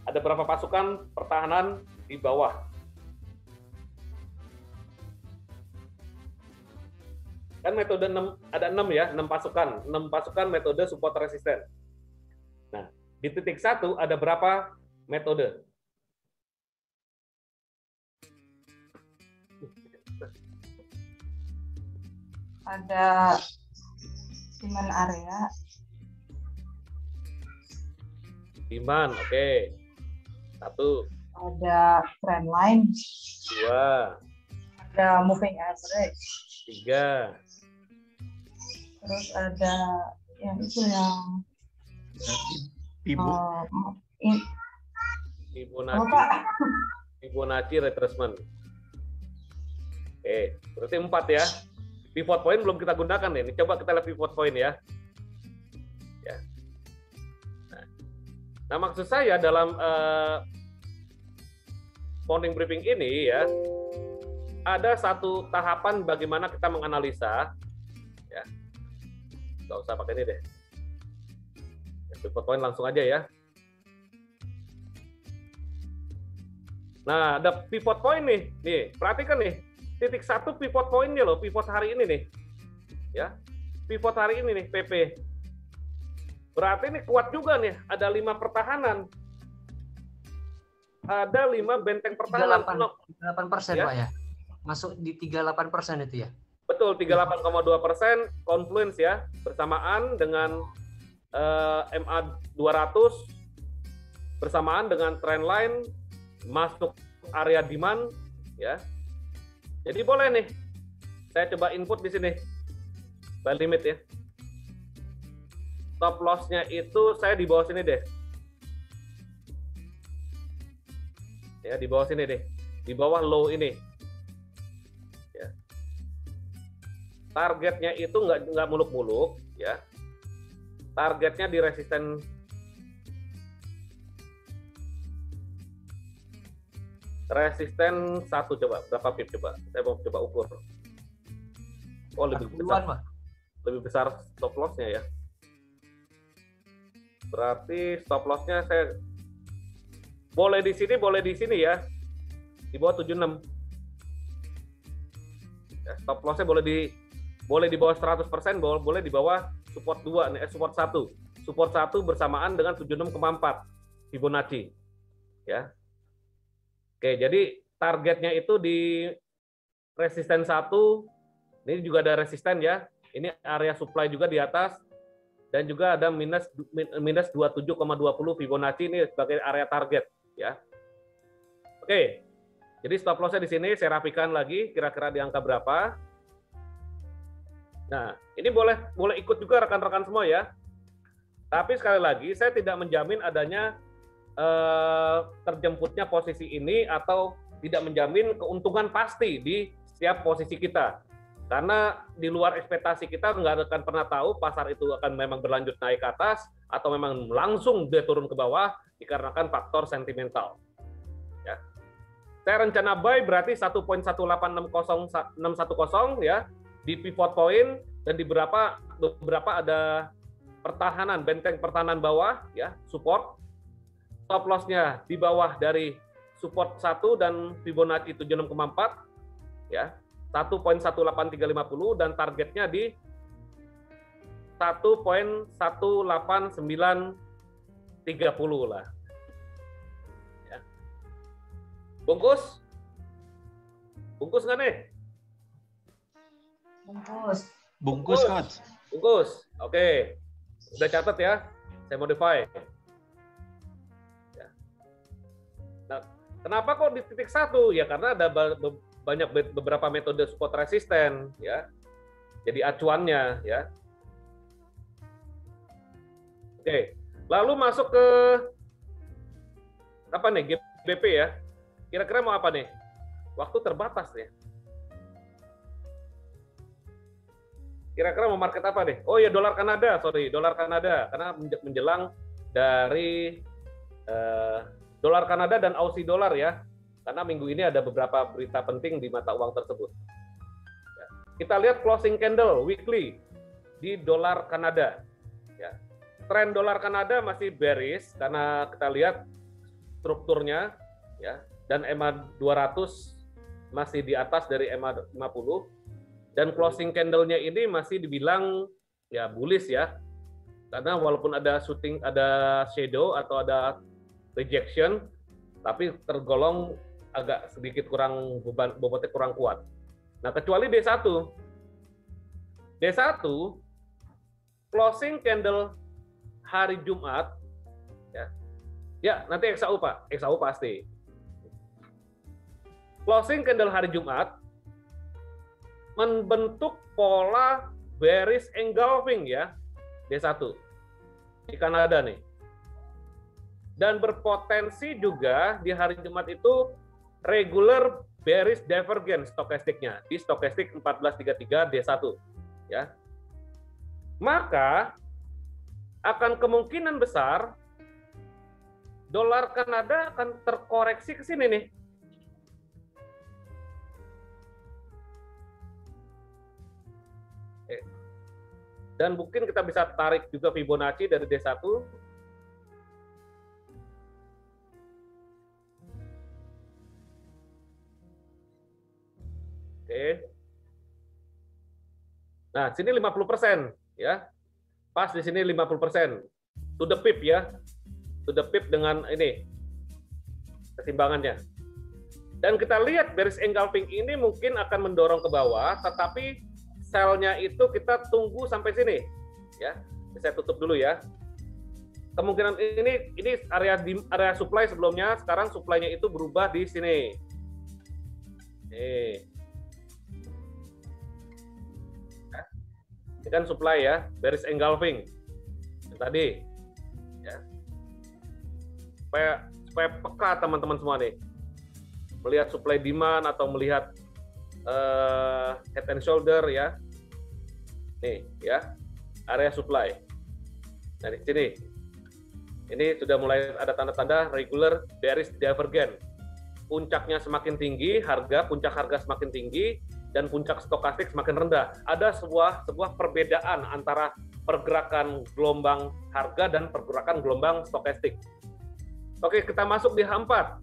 Ada berapa pasukan pertahanan di bawah? Kan metode 6, ada 6 ya, 6 pasukan. 6 pasukan metode support resisten. Nah, di titik 1 ada berapa metode? Ada demand area. Demand, oke. 1. Ada trend line. 2. Ada moving average. 3. Terus ada yang itu yang Fibonacci retracement. Oke, berarti 4 ya. Pivot point belum kita gunakan nih. Ini coba kita lihat pivot point ya. Nah, maksud saya dalam morning briefing ini ya, ada satu tahapan bagaimana kita menganalisa. Ya, nggak usah pakai ini deh. Pivot point langsung aja ya. Nah, ada pivot point nih. Nih, perhatikan nih. Titik 1 pivot point-nya loh, pivot hari ini nih. Ya. Pivot hari ini nih, PP. Berarti ini kuat juga nih, ada 5 pertahanan. Ada 5 benteng pertahanan. 38% ya? Pak ya? Masuk di 38% itu ya? Betul, 38,2% confluence ya, bersamaan dengan MA 200, bersamaan dengan trend line, masuk area demand, ya. Jadi boleh nih, saya coba input di sini, buy limit ya. Stop loss-nya itu saya di bawah sini deh. Ya, di bawah sini deh. Di bawah low ini. Ya. Targetnya itu nggak muluk-muluk, ya. Targetnya di resisten resisten 1 coba, berapa pip coba? Saya mau coba ukur. Oh, lebih besar. Pak. Lebih besar stop loss-nya ya. Berarti stop loss-nya saya boleh di sini ya. Di bawah 76. Ya, stop loss-nya boleh di bawah 100%, boleh di bawah support 2 nih, support 1. Support 1 bersamaan dengan 76,4 Fibonacci. Ya. Oke, jadi targetnya itu di resisten 1, ini juga ada resisten ya, ini area supply juga di atas, dan juga ada minus 27,20 Fibonacci ini sebagai area target ya. Oke, jadi stop loss-nya di sini saya rapikan lagi, kira-kira di angka berapa. Nah, ini boleh ikut juga rekan-rekan semua ya. Tapi sekali lagi, saya tidak menjamin adanya terjemputnya posisi ini atau tidak menjamin keuntungan pasti di setiap posisi kita. Karena di luar ekspektasi kita nggak akan pernah tahu pasar itu akan memang berlanjut naik ke atas atau memang langsung dia turun ke bawah dikarenakan faktor sentimental. Ya. Saya rencana buy berarti 1.1860610 ya di pivot point dan di beberapa ada pertahanan, benteng pertahanan bawah ya, support. Stop loss-nya di bawah dari support 1 dan Fibonacci 76,4 ya. 1.18350 dan targetnya di 1.18930 lah. Ya. Bungkus? Bungkus nggak nih? Bungkus, Coach. Bungkus. Oke. Udah catat ya? Saya modify. Kenapa kok di titik 1? Ya karena ada beberapa metode support resisten ya. Jadi acuannya ya. Oke. Lalu masuk ke apa nih? GBP ya. Kira-kira mau apa nih? Waktu terbatas ya. Kira-kira mau market apa nih? Oh ya dolar Kanada, dolar Kanada karena menjelang dari dolar Kanada dan Aussie dolar ya. Karena minggu ini ada beberapa berita penting di mata uang tersebut. Ya. Kita lihat closing candle weekly di dolar Kanada. Ya. Tren dolar Kanada masih bearish karena kita lihat strukturnya ya, dan EMA 200 masih di atas dari EMA 50 dan closing candle-nya ini masih dibilang ya bullish ya. Karena walaupun ada shadow atau ada rejection tapi tergolong agak sedikit kurang bobotnya kurang kuat. Nah, kecuali D1. D1 closing candle hari Jumat ya. Ya, nanti XAU Pak, XAU pasti. Closing candle hari Jumat membentuk pola bearish engulfing ya. D1 di Kanada nih. Dan berpotensi juga di hari Jumat itu regular bearish divergence stokastiknya di stokastik 1433 D1 ya. Maka akan kemungkinan besar dolar Kanada akan terkoreksi ke sini nih. Dan mungkin kita bisa tarik juga Fibonacci dari D1. Oke. Nah, sini 50% ya. Pas di sini 50%. To the pip ya. To the pip dengan ini kesimbangannya. Dan kita lihat bearish engulfing ini mungkin akan mendorong ke bawah, tetapi sell-nya itu kita tunggu sampai sini ya. Saya tutup dulu ya. Kemungkinan ini area supply sebelumnya, sekarang supply-nya itu berubah di sini. Ini kan supply ya, bearish engulfing yang tadi ya. Supaya peka teman-teman semua nih, melihat supply demand atau melihat head and shoulder ya. Nih ya, area supply. Dari sini. Ini sudah mulai ada tanda-tanda regular bearish divergence. Puncaknya semakin tinggi, puncak harga semakin tinggi dan puncak stokastik semakin rendah. Ada sebuah perbedaan antara pergerakan gelombang harga dan pergerakan gelombang stokastik. Oke, kita masuk di H4.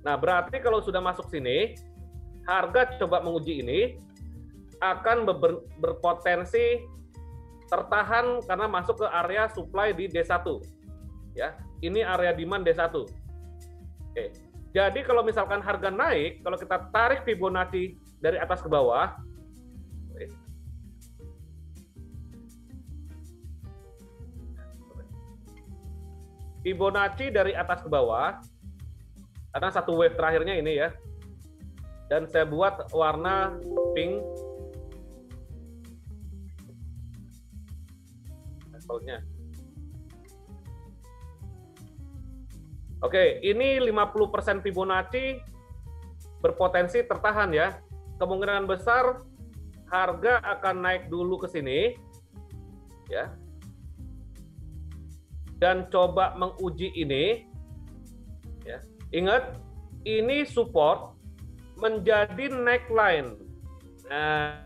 Nah, berarti kalau sudah masuk sini, harga coba menguji ini akan berpotensi tertahan karena masuk ke area supply di D1. Ya, ini area demand D1. Oke. Jadi kalau misalkan harga naik, kalau kita tarik Fibonacci dari atas ke bawah, Fibonacci dari atas ke bawah, karena satu wave terakhirnya ini ya, dan saya buat warna pink, levelnya. Oke, ini 50% Fibonacci berpotensi tertahan ya. Kemungkinan besar harga akan naik dulu ke sini ya. Dan coba menguji ini ya. Ingat, ini support menjadi neckline. Nah,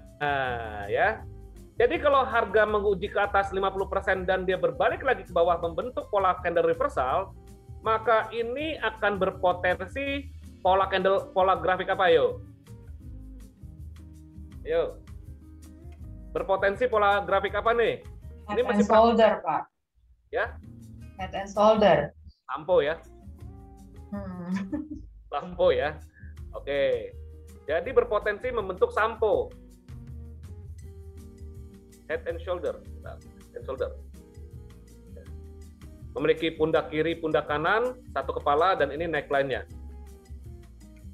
ya. Jadi kalau harga menguji ke atas 50% dan dia berbalik lagi ke bawah membentuk pola candle reversal, maka ini akan berpotensi pola grafik apa yo? Yo. Berpotensi pola grafik apa nih? Head and shoulder, Pak. Ya? Head and shoulder. Sampo ya? Sampo ya. Oke. Jadi berpotensi membentuk sampo. Head and shoulder. Head and shoulder. Memiliki pundak kiri, pundak kanan, satu kepala, dan ini neckline-nya.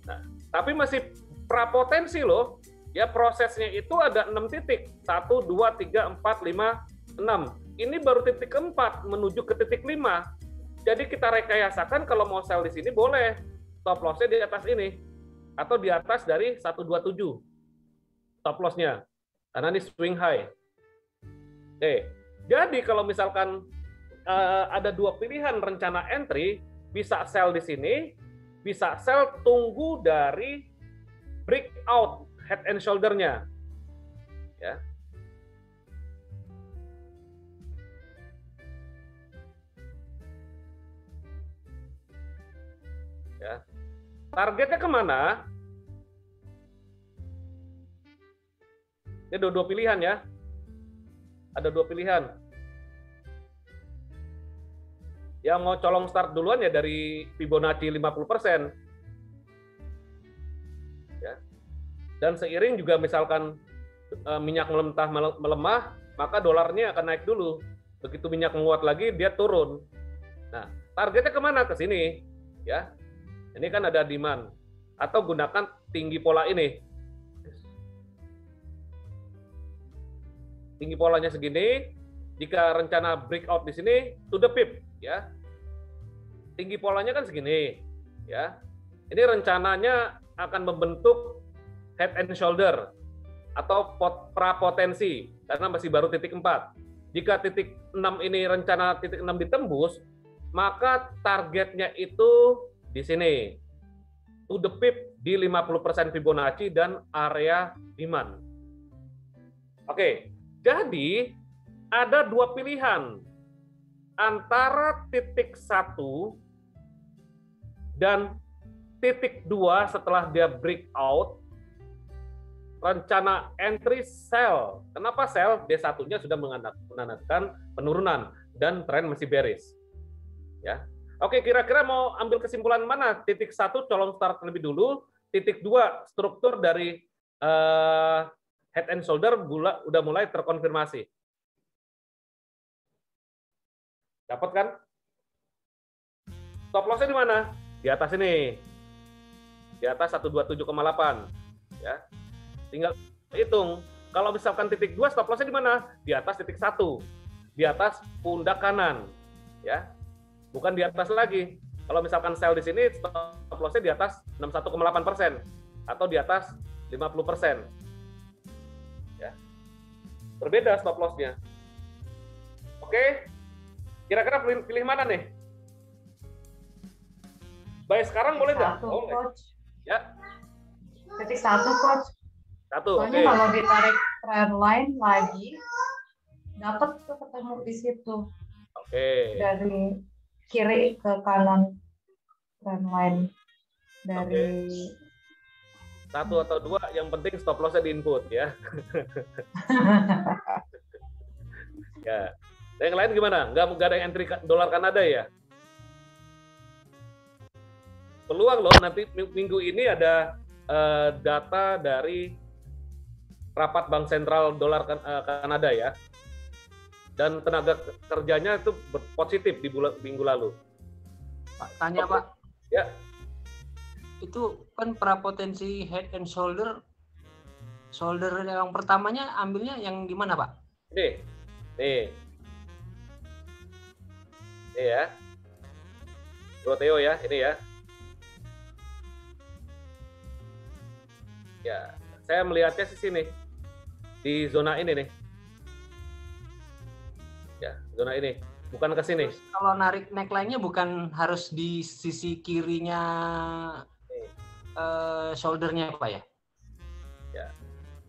Nah, tapi masih prapotensi loh. Ya, prosesnya itu ada 6 titik. 1, 2, 3, 4, 5, 6. Ini baru titik keempat menuju ke titik 5. Jadi kita rekayasakan kalau mau sell di sini boleh. Stop loss-nya di atas ini. Atau di atas dari 127. Stop loss-nya. Karena ini swing high. Oke. Jadi kalau misalkan ada dua pilihan rencana entry, bisa sell di sini, bisa sell tunggu dari breakout head and shoulder-nya. Ya. Ya. Targetnya kemana? Ini ada dua pilihan ya. Ada dua pilihan. Yang mau colong start duluan ya dari Fibonacci 50%. Ya. Dan seiring juga misalkan minyak mentah melemah, maka dolarnya akan naik dulu. Begitu minyak menguat lagi, dia turun. Nah, targetnya kemana? Ke sini. Ya. Ini kan ada demand. Atau gunakan tinggi pola ini. Tinggi polanya segini, jika rencana breakout di sini, to the pip, ya. Tinggi polanya kan segini, ya. Ini rencananya akan membentuk head and shoulder atau prapotensi karena masih baru titik 4. Jika titik 6 ini rencana titik 6 ditembus, maka targetnya itu di sini. To the pip di 50% Fibonacci dan area demand. Oke. Jadi, ada dua pilihan antara titik 1 dan titik 2 setelah dia breakout, rencana entry sell. Kenapa sell? D1-nya sudah menandakan penurunan dan tren masih bearish. Ya. Oke, kira-kira mau ambil kesimpulan mana? Titik 1 colong start lebih dulu, titik 2 struktur dari head and shoulder udah mulai terkonfirmasi. Dapat kan? Stop loss-nya di mana? Di atas ini. Di atas 127,8. Ya. Tinggal hitung. Kalau misalkan titik 2 stop loss-nya di mana? Di atas titik 1. Di atas pundak kanan. Ya. Bukan di atas lagi. Kalau misalkan sell di sini stop loss-nya di atas 61,8% atau di atas 50%. Berbeda stop loss-nya. Oke, kira-kira pilih mana nih? Buy sekarang boleh nggak? Boleh. Coach. Ya. Titik 1, Coach. 1, Soalnya oke. kalau ditarik trend line lagi, dapat tuh ketemu di situ. Oke. Dari kiri ke kanan trend line. Dari 1 atau 2, yang penting stop loss-nya di input ya. Ya. Yang lain gimana? Nggak ada yang entry dolar Kanada ya? Peluang loh, nanti minggu ini ada data dari rapat Bank Sentral dolar Kanada ya. Dan tenaga kerjanya itu positif di minggu lalu. Pak, tanya Pak. Ya. Itu kan prapotensi head and shoulder. Shoulder yang pertamanya ambilnya yang gimana Pak? Nih. Nih ya. Bro Theo ya, ini ya. Ya, saya melihatnya di sini. Di zona ini nih. Ya, zona ini. Bukan ke sini. Kalau narik neckline-nya bukan harus di sisi kirinya shoulder-nya Pak ya? Ya.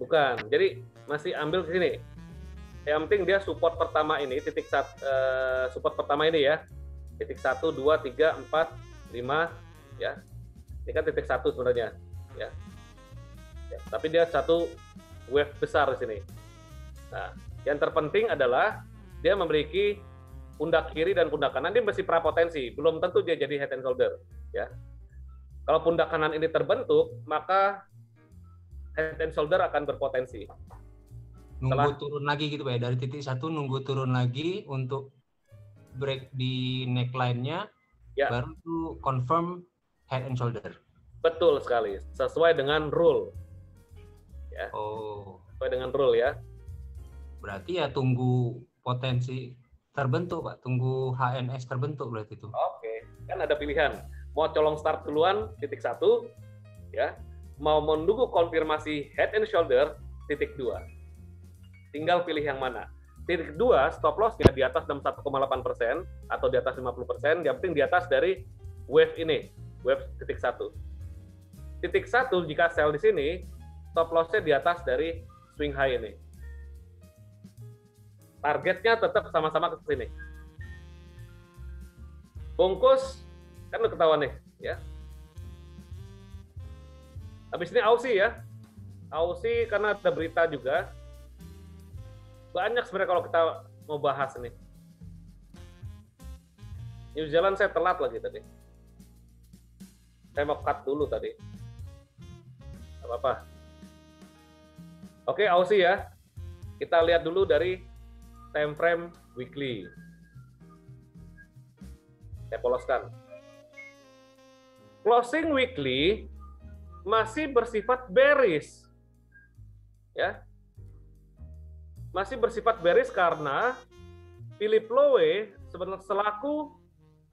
Bukan. Jadi masih ambil ke sini. Yang penting dia support pertama ini, support pertama ini ya. Titik 1, 2, 3, 4, 5 ya. Ini kan titik 1 sebenarnya ya. Ya, tapi dia satu wave besar di sini. Nah, yang terpenting adalah dia memiliki pundak kiri dan pundak kanan, dia masih prapotensi, belum tentu dia jadi head and shoulder ya. Kalau pundak kanan ini terbentuk, maka head and shoulder akan berpotensi. Nunggu turun lagi gitu Pak ya, dari titik 1 nunggu turun lagi untuk break di neckline-nya, ya. baru tuh confirm head and shoulder. Betul sekali, sesuai dengan rule. Ya, Oh, sesuai dengan rule ya. berarti ya tunggu potensi terbentuk, Pak. Tunggu HNS terbentuk berarti itu. Oke, kan ada pilihan. Mau colong start duluan, titik 1, ya. Mau menunggu konfirmasi head and shoulder, titik 2. Tinggal pilih yang mana. Titik 2, stop loss-nya di atas 61,8% atau di atas 50%, yang penting di atas dari wave ini, wave titik 1. Titik 1 jika sell di sini, stop loss-nya di atas dari swing high ini. Targetnya tetap sama-sama ke sini. Bungkus, kan udah ketahuan nih, ya. Habis ini Aussie ya. Aussie karena ada berita juga. Banyak sebenarnya kalau kita mau bahas nih. New Zealand saya telat lagi tadi. Saya mau cut dulu tadi. Gak apa-apa. Oke, Aussie ya. Kita lihat dulu dari time frame weekly. Saya poloskan. Closing weekly masih bersifat bearish. Ya. Masih bersifat bearish karena Philip Lowe sebenarnya selaku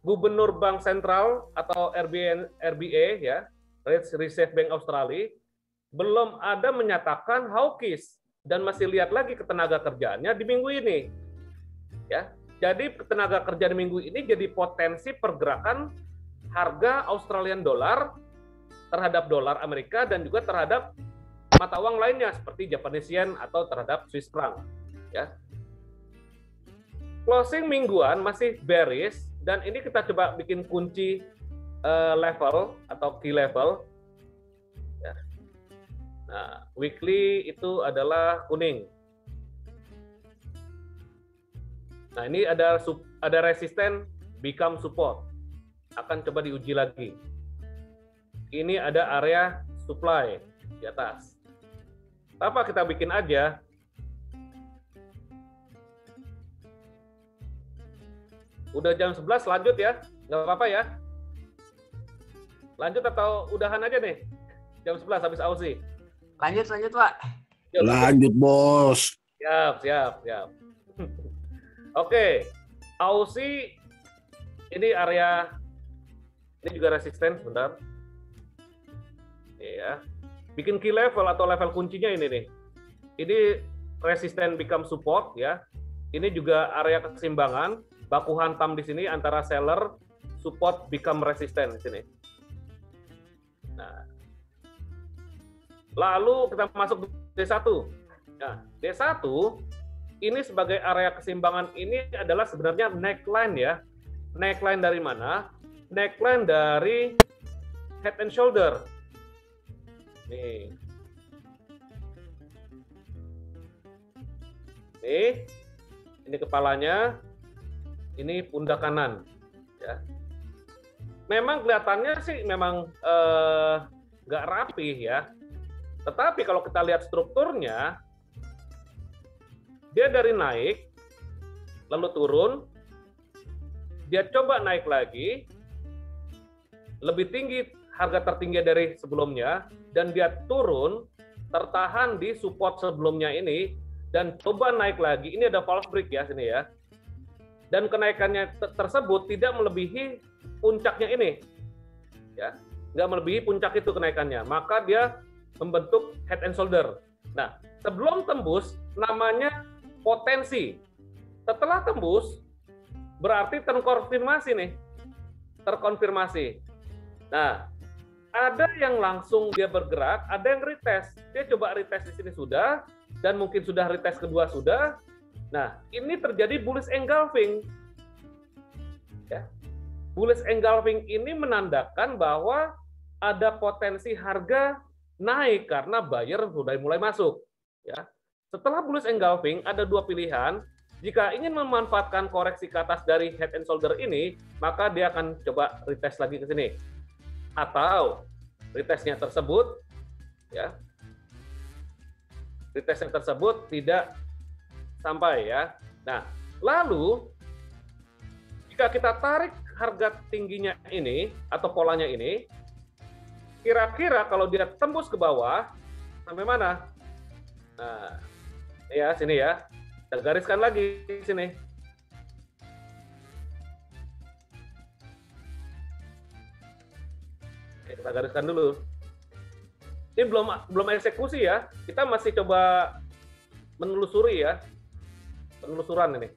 Gubernur Bank Sentral atau RBA ya, Reserve Bank Australia, belum ada menyatakan hawkish dan masih lihat lagi ketenaga kerjaannya di minggu ini. Ya. Jadi tenaga kerja di minggu ini jadi potensi pergerakan harga Australian dollar terhadap dolar Amerika dan juga terhadap mata uang lainnya seperti Japanese yen atau terhadap Swiss franc. Ya. Closing mingguan masih bearish dan ini kita coba bikin kunci level atau key level. Ya. Nah, weekly itu adalah kuning. Nah, ini ada resisten become support. Akan coba diuji lagi. Ini ada area supply di atas. Apa kita bikin aja? Udah jam 11 lanjut ya? Nggak apa-apa ya? Lanjut atau udahan aja nih? Jam 11 habis Aussie. Lanjut, Pak. Yuk, Lanjut, Bos. Siap. Oke, Aussie ini area, ini juga resisten, sebentar. Ya, bikin key level atau level kuncinya ini nih. Ini resisten become support ya. Ini juga area keseimbangan, baku hantam di sini antara seller, support become resisten di sini. Nah, lalu kita masuk D1. Nah, D1 ini sebagai area keseimbangan ini adalah sebenarnya neckline ya. Neckline dari mana? Neckline dari head and shoulder. Nih. Ini kepalanya, ini pundak kanan. Ya. Memang kelihatannya sih memang nggak rapih ya. Tetapi kalau kita lihat strukturnya, dia dari naik, lalu turun, dia coba naik lagi, lebih tinggi harga tertinggi dari sebelumnya, dan dia turun, tertahan di support sebelumnya ini, dan coba naik lagi. Ini ada false break ya, sini ya. Dan kenaikannya tersebut tidak melebihi puncaknya ini. Ya, nggak melebihi puncak itu kenaikannya. Maka dia membentuk head and shoulder. Nah, sebelum tembus, namanya potensi. Setelah tembus, berarti terkonfirmasi nih. Terkonfirmasi. Nah, ada yang langsung dia bergerak, ada yang retest. Dia coba retest di sini sudah, dan mungkin sudah retest kedua sudah. Nah, ini terjadi bullish engulfing. Ya. Bullish engulfing ini menandakan bahwa ada potensi harga naik karena buyer sudah mulai masuk. Ya. Setelah bullish engulfing, ada dua pilihan. Jika ingin memanfaatkan koreksi ke atas dari head and shoulder ini, maka dia akan coba retest lagi ke sini. Atau retestnya tersebut, ya, retestnya tersebut tidak sampai ya. Nah, lalu jika kita tarik harga tingginya ini atau polanya ini, kira-kira kalau dia tembus ke bawah sampai mana? Nah, ya sini ya. Kita gariskan lagi sini. Oke, kita gariskan dulu. Ini belum eksekusi ya. Kita masih coba menelusuri ya. Penelusuran ini.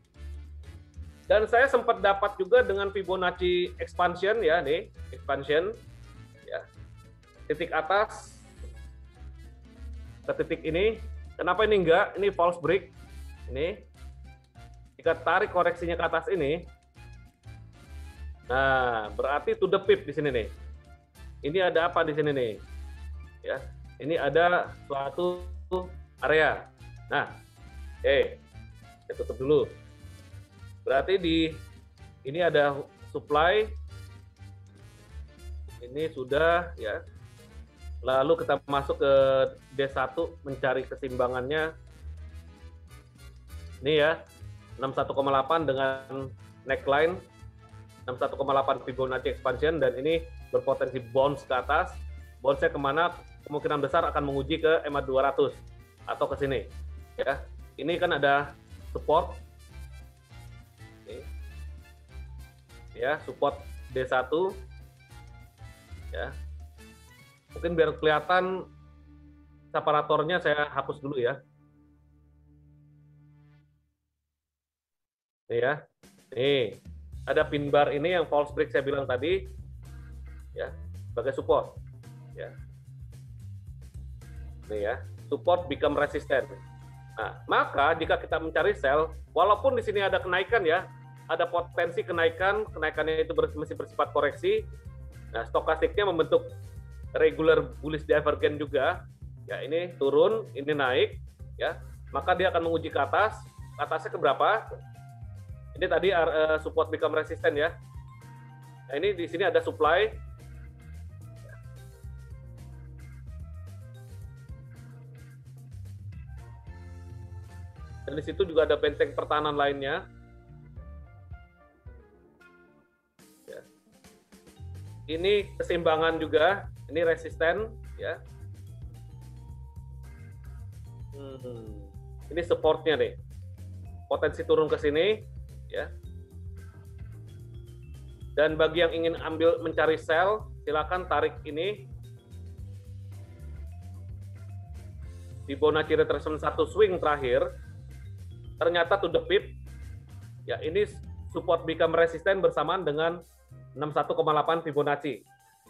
Dan saya sempat dapat juga dengan Fibonacci expansion ya, nih, expansion ya. Titik atas ke titik ini. Kenapa ini enggak? Ini false break. Ini. Jika tarik koreksinya ke atas ini. Nah, berarti to the pip di sini nih. Ini ada apa di sini nih? Ya. Ini ada suatu area. Nah, saya tutup dulu. Berarti ini ada supply, ini sudah ya. Lalu kita masuk ke D1 mencari keseimbangannya. Ini ya, 61,8 dengan neckline 61,8 Fibonacci expansion, dan ini berpotensi bounce ke atas. Bounce-nya kemana? Kemungkinan besar akan menguji ke EMA 200 atau ke sini. Ya, ini kan ada support. Ya, support D1 ya. Mungkin biar kelihatan separatornya saya hapus dulu ya. Nih ya. Nih, ada pin bar ini yang false break saya bilang tadi ya, sebagai support ya. Nih ya, support become resistant. Nah, maka jika kita mencari sell, walaupun di sini ada kenaikan ya, ada potensi kenaikannya itu masih bersifat koreksi. Nah, stokastiknya membentuk regular bullish divergence juga. Ya, ini turun, ini naik, ya. Maka dia akan menguji ke atas. Atasnya ke berapa? Ini tadi support become resistant ya. Nah, ini di sini ada supply. Dan di situ juga ada benteng pertahanan lainnya. Ini keseimbangan juga, ini resisten ya. Ini supportnya nih, potensi turun ke sini ya. Dan bagi yang ingin mencari sell, silakan tarik ini Fibonacci retracement 1 swing terakhir. Ternyata to the pip ya, ini support become resisten bersamaan dengan 61,8 Fibonacci.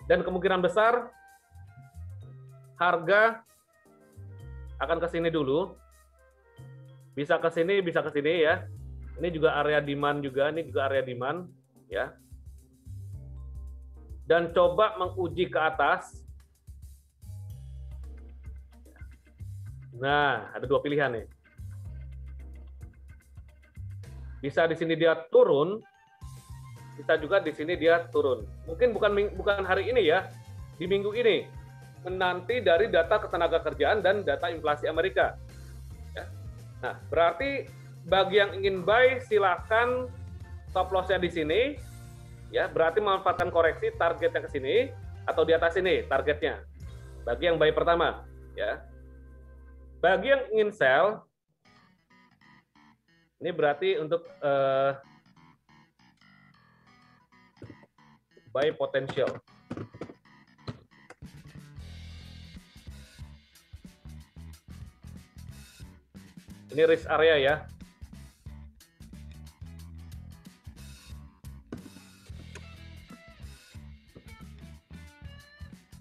Dan kemungkinan besar harga akan ke sini dulu. Bisa ke sini ya. Ini juga area demand juga, ini juga area demand ya. Dan coba menguji ke atas. Nah, ada dua pilihan nih. Bisa di sini dia turun, bisa juga di sini dia turun. Mungkin bukan hari ini ya, di minggu ini. Menanti dari data ketenagakerjaan dan data inflasi Amerika. Ya. Nah, berarti bagi yang ingin buy, silakan stop loss-nya di sini. Ya, berarti memanfaatkan koreksi targetnya ke sini atau di atas ini targetnya. Bagi yang buy pertama, ya. Bagi yang ingin sell, ini berarti untuk buy potential. Ini risk area ya.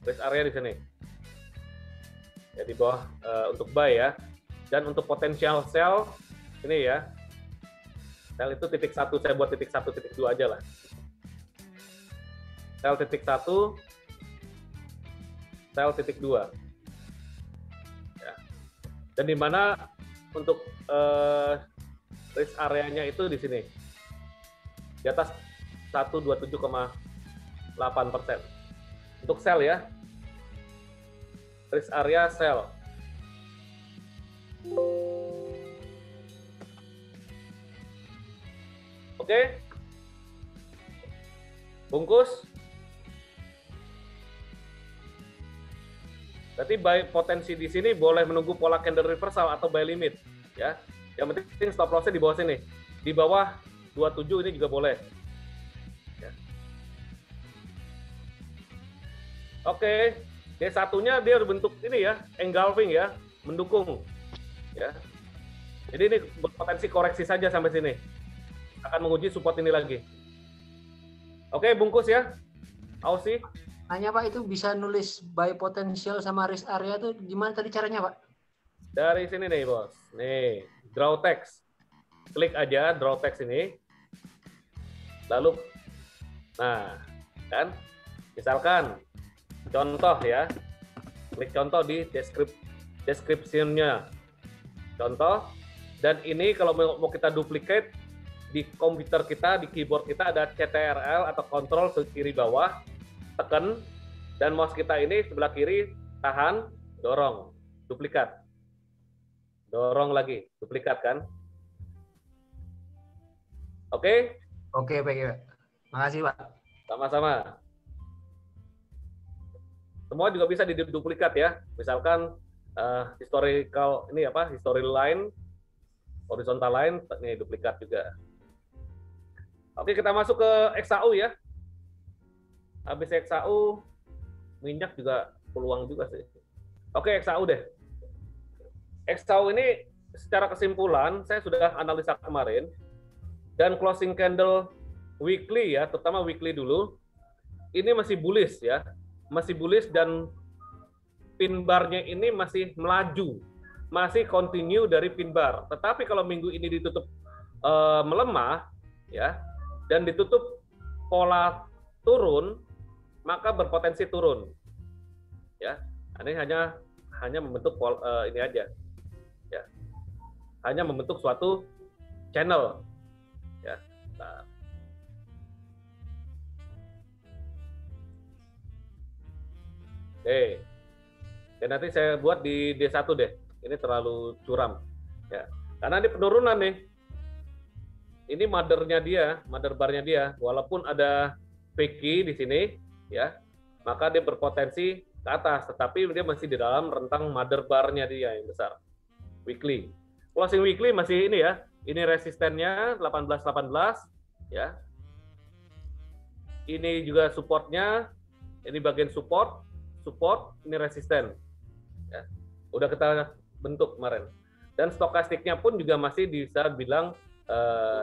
Risk area di sini. Ya, di bawah untuk buy ya. Dan untuk potential sell ini ya. Sell itu titik 1, saya buat titik 1, titik 2 aja lah. Sell titik 1, sell titik 2. Ya. Dan di mana untuk risk areanya itu di sini. Di atas 127,8%. Untuk sell ya. Risk area sell. Oke. Bungkus. Berarti buy potensi di sini boleh menunggu pola candle reversal atau buy limit, ya. Yang penting stop loss-nya di bawah sini. Di bawah 27 ini juga boleh. Ya. Oke, D1-nya dia bentuk ini ya, engulfing ya, mendukung. Ya. Jadi ini berpotensi koreksi saja sampai sini. Akan menguji support ini lagi. Oke, bungkus ya. Aussie. Nanya Pak, itu bisa nulis buy potential sama risk area tuh gimana tadi caranya Pak? Dari sini nih bos. Nih, draw text. Klik aja draw text ini. Lalu, nah, kan? Misalkan, contoh ya. Klik contoh di description-nya. Contoh. Dan ini kalau mau kita duplicate, di komputer kita, di keyboard kita ada CTRL atau kontrol ke kiri bawah. Tekan, dan mouse kita ini sebelah kiri, tahan, dorong, duplikat. Dorong lagi, duplikat kan? Oke? Oke, Pak. Makasih, Pak. Sama-sama. Semua juga bisa diduplikat ya. Misalkan historical, ini apa, history line, horizontal line, ini duplikat juga. Oke, kita masuk ke XAU ya. Habis XAU, minyak juga peluang juga sih. Oke, XAU deh. XAU ini secara kesimpulan, saya sudah analisa kemarin, dan closing candle weekly ya, terutama weekly dulu, ini masih bullish ya. Masih bullish dan pin bar-nya ini masih melaju, masih continue dari pin bar. Tetapi kalau minggu ini ditutup melemah, ya, dan ditutup pola turun, maka berpotensi turun. Ya, ini hanya membentuk ini aja. Ya. Hanya membentuk suatu channel. Ya. Nah. Oke. Dan nanti saya buat di D1 deh. Ini terlalu curam. Ya. Karena ini penurunan nih. Ini mother-nya dia, mother bar-nya dia, walaupun ada PQ di sini, ya, maka dia berpotensi ke atas, tetapi dia masih di dalam rentang mother bar-nya dia yang besar. Weekly. Closing weekly masih ini ya. Ini resistennya 1818 ya. Ini juga supportnya. Ini bagian support, ini resisten. Ya. Udah kita bentuk kemarin. Dan stokastiknya pun juga masih bisa bilang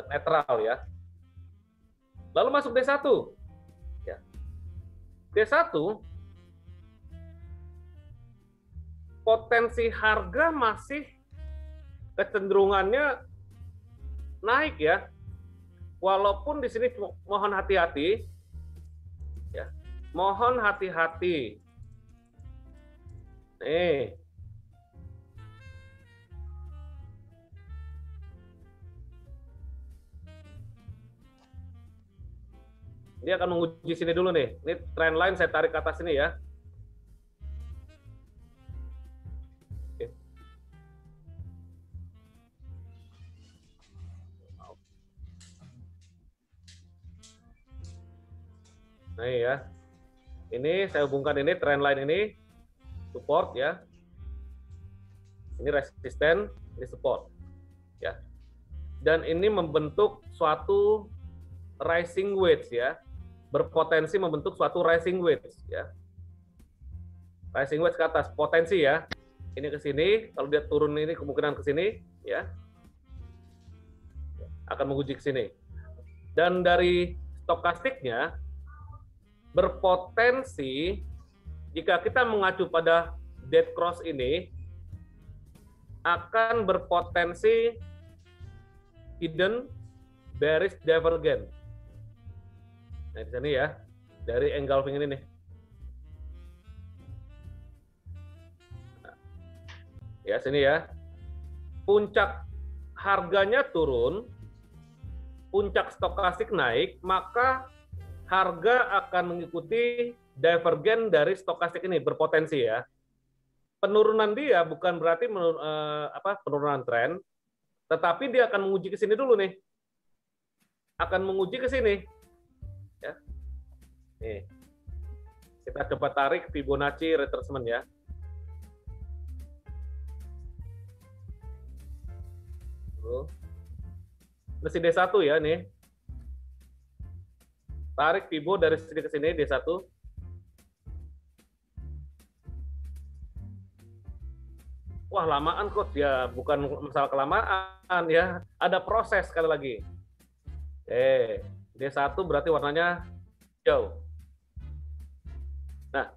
netral ya. Lalu masuk D1. Ya. D1 potensi harga masih kecenderungannya naik ya. Walaupun di sini mohon hati-hati ya. Mohon hati-hati. Nih. Dia akan menguji sini dulu nih. Ini trend line saya tarik ke atas ini ya. Oke. Nah ya. Ini saya hubungkan ini trend line ini support ya. Ini resisten, ini support. Ya. Dan ini membentuk suatu rising wedge ya. Berpotensi membentuk suatu rising wedge ya. Rising wedge ke atas, potensi ya. Ini ke sini, kalau dia turun ini kemungkinan ke sini ya. Akan menguji ke sini. Dan dari stokastiknya berpotensi jika kita mengacu pada dead cross ini akan berpotensi hidden bearish divergence. Nah, di sini ya, dari engulfing ini nih. Nah, ya, sini ya. Puncak harganya turun, puncak stokastik naik, maka harga akan mengikuti divergen dari stokastik ini, berpotensi ya. Penurunan dia bukan berarti penurunan tren, tetapi dia akan menguji ke sini dulu nih. Akan menguji ke sini. Ya. Nih. Kita coba tarik Fibonacci retracement ya. Tuh. Masih D1 ya nih. Tarik Fibo dari sini ke sini D1. Wah, lamaan coach ya, bukan masalah kelamaan ya. Ada proses sekali lagi. D1 berarti warnanya hijau. Nah,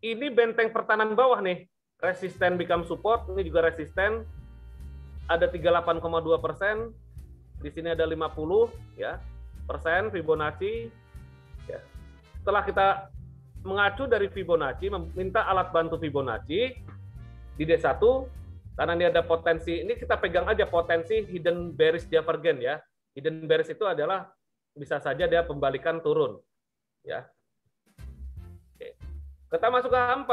ini benteng pertahanan bawah nih. Resisten become support, ini juga resisten. Ada 38,2%. Di sini ada 50 ya. Persen Fibonacci. Ya. Setelah kita mengacu dari Fibonacci, meminta alat bantu Fibonacci di D1, karena ini ada potensi, ini kita pegang aja potensi hidden bearish divergence ya. Hidden bearish itu adalah bisa saja dia pembalikan turun. Ya. Oke. Kita masuk ke H4.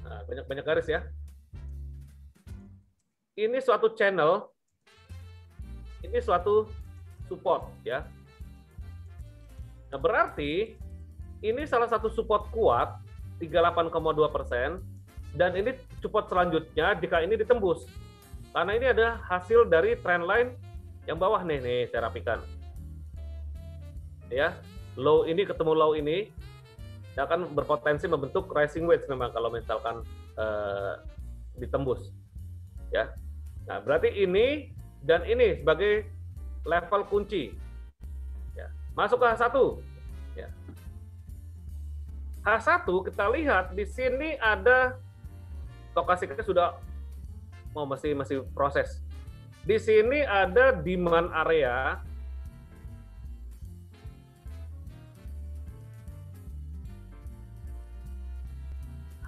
Nah, banyak-banyak garis ya. Ini suatu channel, ini suatu support ya. Nah, berarti ini salah satu support kuat 38,2%, dan ini support selanjutnya jika ini ditembus. Karena ini ada hasil dari trendline yang bawah nih saya rapikan. Ya, low ini ketemu low ini akan berpotensi membentuk rising wedge memang kalau misalkan ditembus. Ya. Nah, berarti ini dan ini sebagai level kunci. Ya. Masuk ke H1. Ya. H1 kita lihat di sini ada stokastiknya sudah masih proses. Di sini ada demand area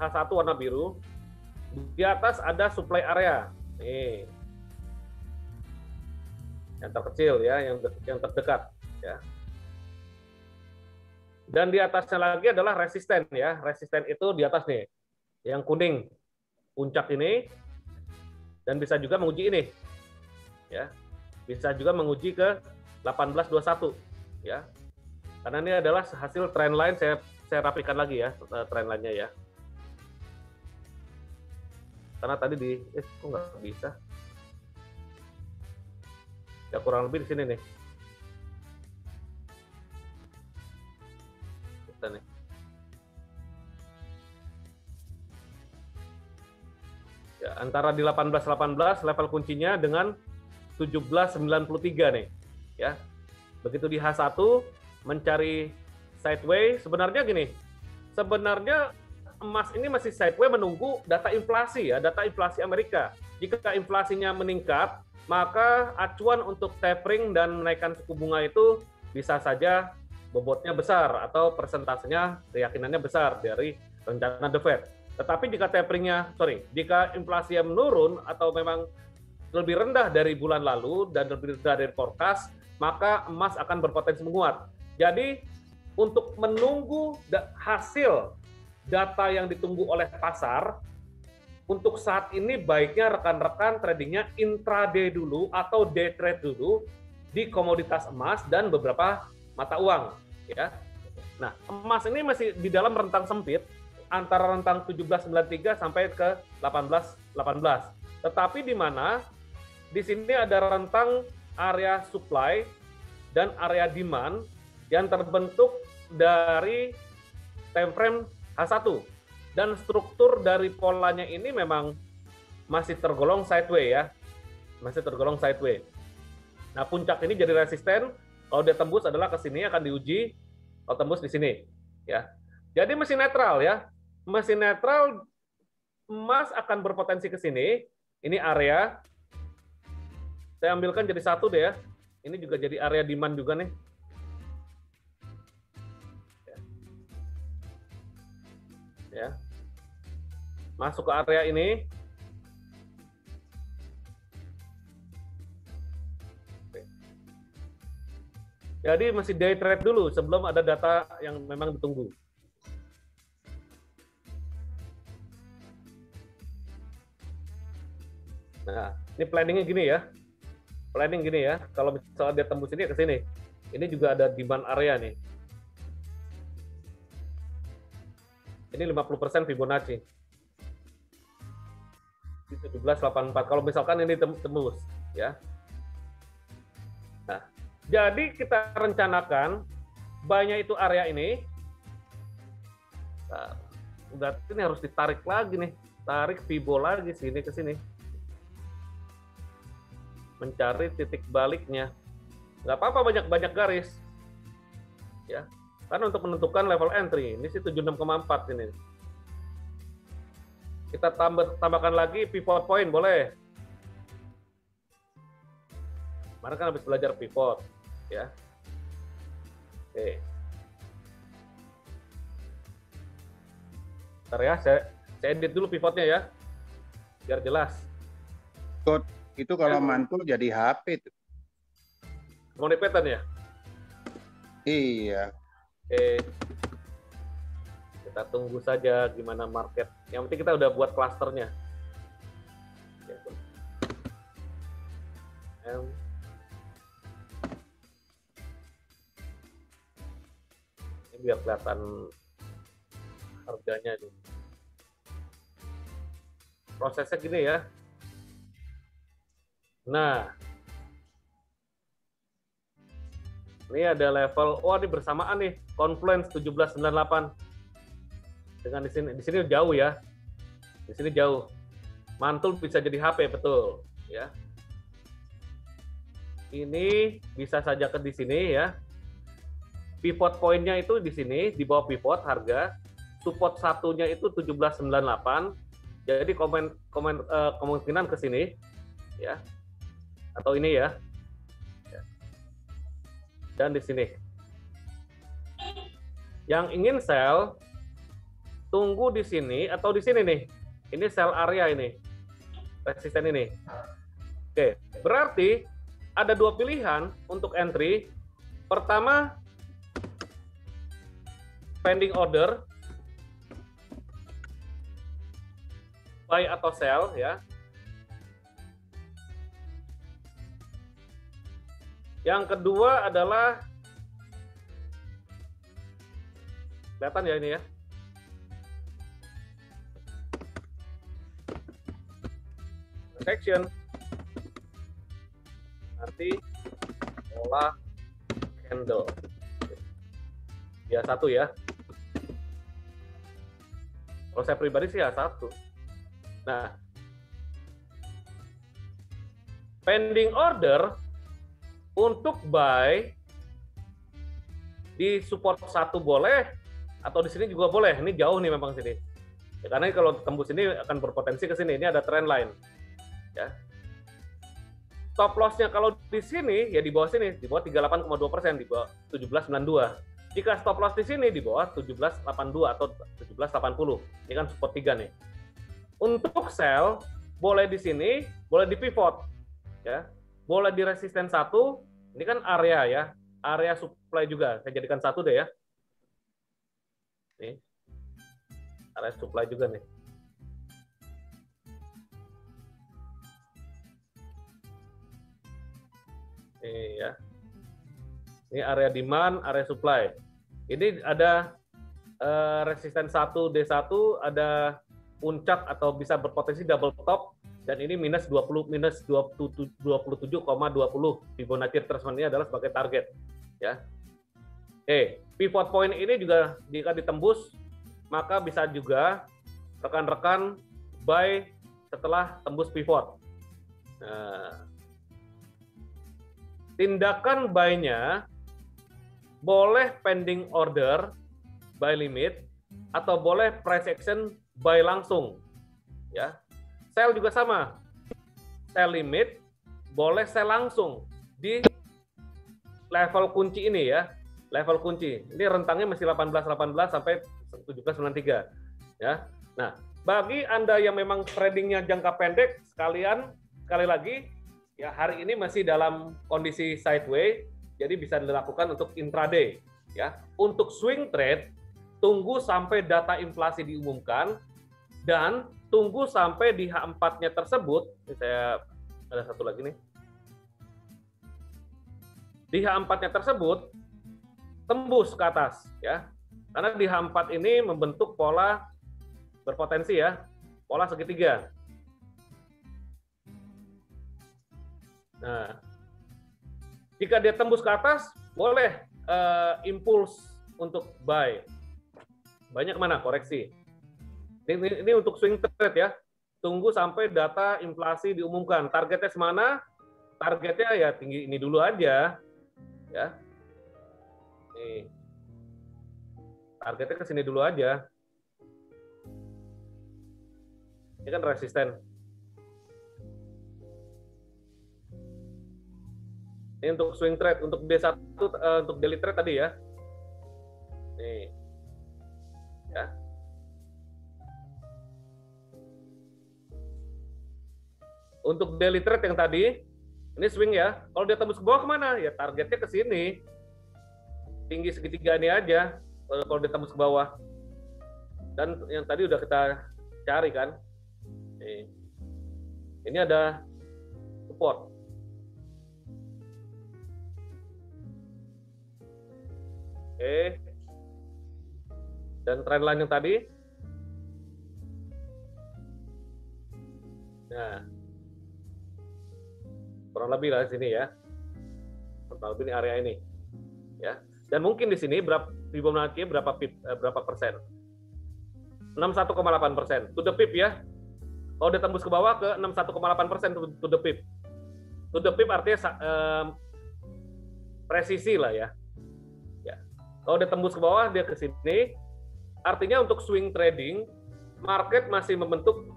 H1 warna biru. Di atas ada supply area. Nih. Yang terkecil ya, yang terdekat ya. Dan di atasnya lagi adalah resisten ya. Resisten itu di atas nih. Yang kuning puncak ini, dan bisa juga menguji ini. Ya. Bisa juga menguji ke 1821 ya. Karena ini adalah hasil trendline, saya rapikan lagi ya trendline-nya ya. Karena tadi kok nggak bisa. Ya kurang lebih di sini nih. Kita nih. Ya, antara di 1818 level kuncinya dengan 1793 nih. Ya. Begitu di H1 mencari sideways, sebenarnya gini. Sebenarnya emas ini masih sideways menunggu data inflasi ya, data inflasi Amerika. Jika inflasinya meningkat, maka acuan untuk tapering dan menaikkan suku bunga itu bisa saja bobotnya besar atau persentasenya keyakinannya besar dari rencana The Fed. Tetapi jika inflasi yang menurun atau memang lebih rendah dari bulan lalu dan lebih rendah dari forecast, maka emas akan berpotensi menguat. Jadi untuk menunggu hasil data yang ditunggu oleh pasar, untuk saat ini baiknya rekan-rekan tradingnya intraday dulu atau day trade dulu di komoditas emas dan beberapa mata uang. Ya. Nah, emas ini masih di dalam rentang sempit antara rentang 1793 sampai ke 1818. Tetapi di mana di sini ada rentang area supply dan area demand yang terbentuk dari time frame H1, dan struktur dari polanya ini memang masih tergolong sideways ya, masih tergolong sideways. Nah, puncak ini jadi resisten, kalau dia tembus adalah ke sini akan diuji, kalau tembus di sini ya. Jadi masih netral ya, masih netral, emas akan berpotensi ke sini. Ini area, saya ambilkan jadi satu deh ya, ini juga jadi area demand juga nih. Ya, masuk ke area ini. Jadi masih day trade dulu sebelum ada data yang memang ditunggu. Nah, ini planningnya gini ya. Planning gini ya. Kalau misalnya dia tembus ini ke sini. Ini juga ada demand area nih. Ini 50% Fibonacci. 1784. Kalau misalkan ini tembus, ya. Nah, jadi kita rencanakan buy-nya itu area ini. Nah, berarti ini harus ditarik lagi nih, tarik Fibo lagi sini ke sini, mencari titik baliknya. Nggak apa-apa banyak-banyak garis, ya. Karena untuk menentukan level entry, ini sih 76,4 ini. Kita tambahkan lagi pivot point, boleh. Kemarin kan habis belajar pivot, ya. Oke. Bentar ya, saya edit dulu pivotnya ya, biar jelas. Itu kalau mantul jadi HP tuh. Mau di pattern ya? Iya. Oke. Kita tunggu saja gimana market. Yang penting kita udah buat klasternya. Ini biar kelihatan harganya nih. Prosesnya gini ya. Nah, ini ada level, ini bersamaan nih, Confluence 1798. Dengan di sini jauh ya. Di sini jauh. Mantul bisa jadi HP, betul, ya. Ini bisa saja ke di sini ya. Pivot point-nya itu di sini, di bawah pivot harga. Support satunya itu 1798. Jadi kemungkinan ke sini ya. Atau ini ya. Dan di sini. Yang ingin sell, tunggu di sini atau di sini nih. Ini sell area ini. Resisten ini. Oke, berarti ada dua pilihan untuk entry. Pertama, pending order. Buy atau sell ya. Yang kedua adalah, kelihatan ya ini ya. Section. Nanti pola candle. Ya satu ya. Kalau saya pribadi sih ya satu. Nah, pending order untuk buy di support satu boleh, atau di sini juga boleh. Ini jauh nih memang sini. Ya, karena kalau tembus ini akan berpotensi ke sini. Ini ada trend line. Ya. Stop loss-nya kalau di sini ya di bawah sini, di bawah 38,2%, di bawah 1792. Jika stop loss di sini di bawah 1782 atau 1780. Ini kan support 3 nih. Untuk sell boleh di sini, boleh di pivot. Ya. Boleh di resisten 1. Ini kan area ya, area supply juga. Saya jadikan 1 deh ya. Nih. Area supply juga nih. Ini ya. Ini area demand, area supply. Ini ada resisten 1 D1, ada puncak atau bisa berpotensi double top, dan ini minus 27,20 Fibonacci retracement ini adalah sebagai target ya. Pivot point ini juga jika ditembus maka bisa juga rekan-rekan buy setelah tembus pivot. Nah, tindakan buy-nya boleh pending order, buy limit, atau boleh price action buy langsung ya. Sell juga sama, sell limit boleh sell langsung di level kunci ini ya, level kunci ini rentangnya masih 1818 sampai 1793 ya. Nah, bagi Anda yang memang tradingnya jangka pendek, sekali lagi ya, hari ini masih dalam kondisi sideways, jadi bisa dilakukan untuk intraday ya. Untuk swing trade, tunggu sampai data inflasi diumumkan dan tunggu sampai di H4-nya tersebut. Ini saya ada satu lagi nih. Di H4-nya tersebut tembus ke atas ya. Karena di H4 ini membentuk pola berpotensi ya, pola segitiga. Nah, jika dia tembus ke atas, boleh impuls untuk buy. Banyak mana? Koreksi. Ini untuk swing trade ya. Tunggu sampai data inflasi diumumkan. Targetnya semana? Targetnya ya tinggi ini dulu aja. Ya. Nih. Targetnya ke sini dulu aja. Ini kan resisten. Ini untuk swing trade, untuk D1, untuk daily trade tadi ya. Nih. Ya. Untuk daily trade yang tadi, ini swing ya. Kalau dia tembus ke bawah kemana? Ya targetnya ke sini. Tinggi segitiga ini aja. Kalau dia tembus ke bawah. Dan yang tadi udah kita cari kan. Nih. Ini ada support. Oke. Dan trend line yang tadi. Nah. Kurang lebih lah di sini ya. Kurang lebih ini area ini. Ya. Dan mungkin di sini Fibonacci berapa persen? 61,8%. To the pip ya. Kalau dia tembus ke bawah ke 61,8% to the pip. To the pip artinya presisi lah ya. Kalau dia tembus ke bawah, dia ke sini. Artinya untuk swing trading, market masih membentuk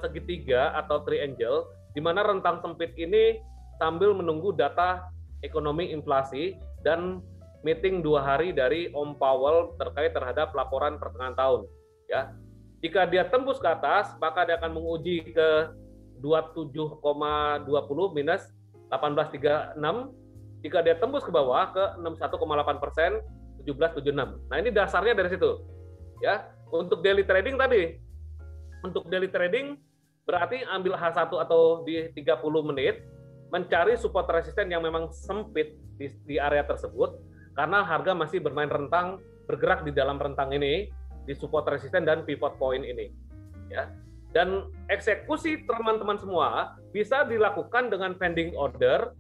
segitiga atau triangle, di mana rentang sempit ini sambil menunggu data ekonomi inflasi dan meeting 2 hari dari Om Powell terkait terhadap laporan pertengahan tahun. Ya, jika dia tembus ke atas, maka dia akan menguji ke 27,20 minus 18,36. Jika dia tembus ke bawah ke 61,8%, 17,76. Nah, ini dasarnya dari situ. Ya, untuk daily trading tadi. Untuk daily trading berarti ambil H1 atau di 30 menit, mencari support resisten yang memang sempit di area tersebut, karena harga masih bermain rentang, bergerak di dalam rentang ini, di support resisten dan pivot point ini. Ya. Dan eksekusi teman-teman semua bisa dilakukan dengan pending order,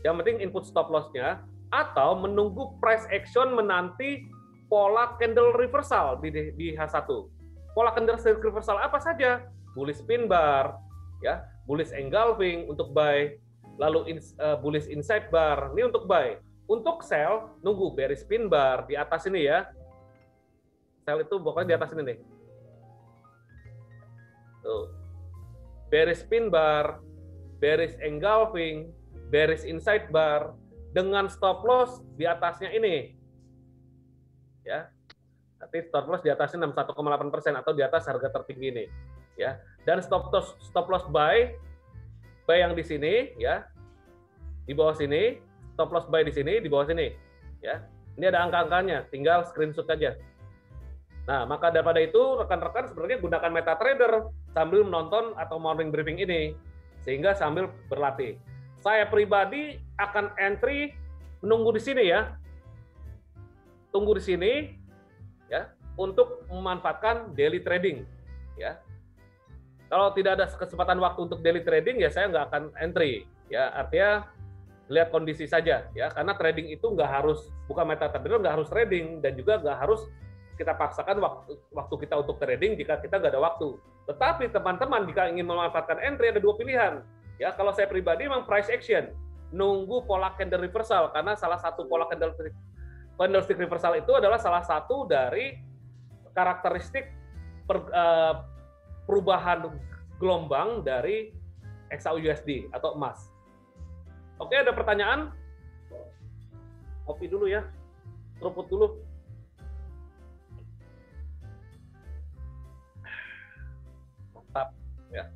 yang penting input stop loss-nya, atau menunggu price action menanti pola candle reversal di H1. Pola candle reversal apa saja? Bullish pin bar, ya, bullish engulfing untuk buy, lalu bullish inside bar, ini untuk buy. Untuk sell, nunggu bearish pin bar di atas ini ya. Sell itu pokoknya di atas ini nih. Tuh. Bearish pin bar, bearish engulfing, bearish inside bar, dengan stop loss di atasnya ini. Ya. Nanti stop loss di atasnya 61,8% atau di atas harga tertinggi ini. Ya. Dan stop loss buy yang di sini ya. Di bawah sini, stop loss buy di sini, di bawah sini. Ya. Ini ada angka-angkanya, tinggal screenshot aja. Nah, maka daripada itu rekan-rekan sebenarnya gunakan MetaTrader sambil menonton atau morning briefing ini sehingga sambil berlatih. Saya pribadi akan entry menunggu di sini ya. Tunggu di sini ya untuk memanfaatkan daily trading ya. Kalau tidak ada kesempatan waktu untuk daily trading ya saya nggak akan entry ya. Artinya lihat kondisi saja ya, karena trading itu nggak harus, bukan MetaTrader nggak harus trading, dan juga nggak harus kita paksakan waktu kita untuk trading jika kita nggak ada waktu. Tetapi teman-teman jika ingin memanfaatkan entry ada 2 pilihan. Ya, kalau saya pribadi memang price action, nunggu pola candle reversal, karena salah satu pola candlestick reversal itu adalah salah satu dari karakteristik perubahan gelombang dari XAUUSD atau emas. Oke, ada pertanyaan? Kopi dulu ya, seruput dulu. Mantap ya.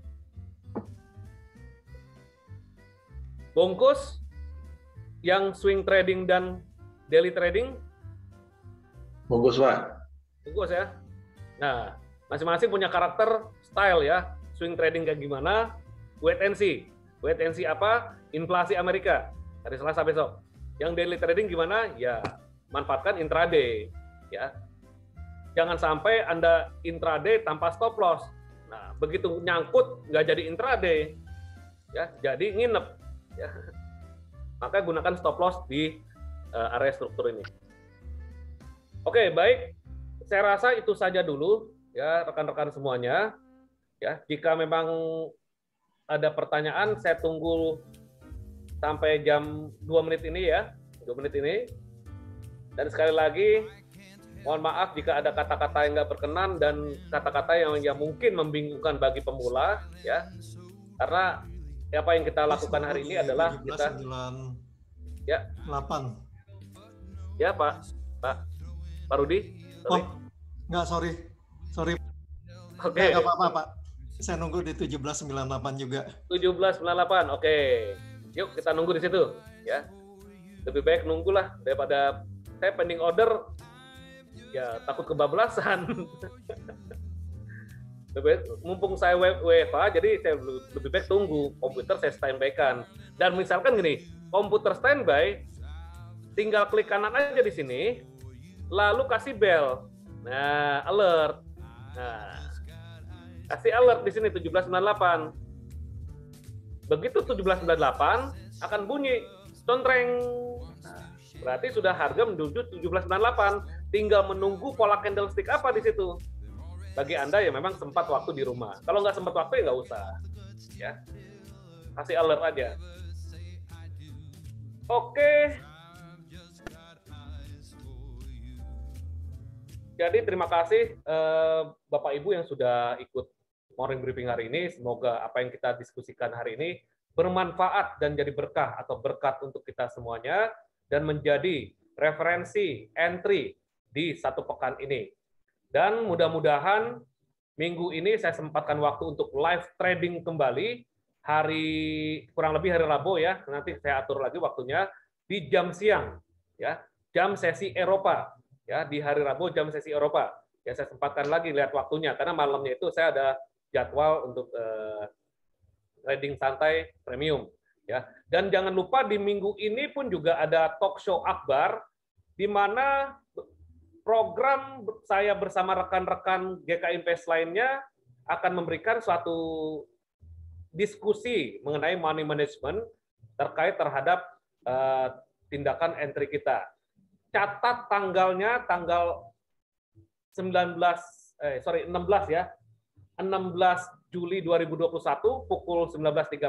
Bungkus yang swing trading dan daily trading? Bungkus, Pak. Bungkus ya. Nah, masing-masing punya karakter style ya. Swing trading kayak gimana? Wait and see. Wait and see apa? Inflasi Amerika hari Selasa besok. Yang daily trading gimana? Ya, manfaatkan intraday ya. Jangan sampai Anda intraday tanpa stop loss. Nah, begitu nyangkut nggak jadi intraday ya, jadi nginep. ya. Maka gunakan stop loss di area struktur ini. Oke, baik. Saya rasa itu saja dulu ya rekan-rekan semuanya. Ya, jika memang ada pertanyaan, saya tunggu sampai jam 2 menit ini ya, 2 menit ini. Dan sekali lagi, mohon maaf jika ada kata-kata yang nggak berkenan dan kata-kata yang mungkin membingungkan bagi pemula, ya. Karena apa yang kita lakukan hari ini adalah kita 9, ya 8. Ya Pak Rudi. Oh, nggak, sorry. Oke. Nggak apa-apa Pak. Saya nunggu di 1798 juga. 1798, oke. Yuk kita nunggu di situ, ya. Lebih baik nunggulah daripada saya pending order, ya takut kebablasan. Mumpung saya WFA, jadi saya lebih baik tunggu komputer saya standby-kan. Dan misalkan gini, komputer standby, tinggal klik kanan aja di sini, lalu kasih bell, nah alert, nah kasih alert di sini 1798. Begitu 1798 akan bunyi contreng. Berarti sudah harga menuju 1798. Tinggal menunggu pola candlestick apa di situ. Bagi Anda yang memang sempat waktu di rumah. Kalau nggak sempat waktu ya nggak usah. Ya, kasih alert aja. Oke. Jadi terima kasih Bapak Ibu yang sudah ikut morning briefing hari ini. Semoga apa yang kita diskusikan hari ini bermanfaat dan jadi berkah atau berkat untuk kita semuanya dan menjadi referensi entry di satu pekan ini. Dan mudah-mudahan minggu ini saya sempatkan waktu untuk live trading kembali kurang lebih hari Rabu ya. Nanti saya atur lagi waktunya di jam siang ya, jam sesi Eropa ya, di hari Rabu jam sesi Eropa. Ya saya sempatkan lagi lihat waktunya karena malamnya itu saya ada jadwal untuk trading santai premium ya. Dan jangan lupa di minggu ini pun juga ada talk show akbar di mana program saya bersama rekan-rekan GK Invest lainnya akan memberikan suatu diskusi mengenai money management terkait terhadap tindakan entry kita. Catat tanggalnya tanggal 16 ya. 16 Juli 2021 pukul 19.30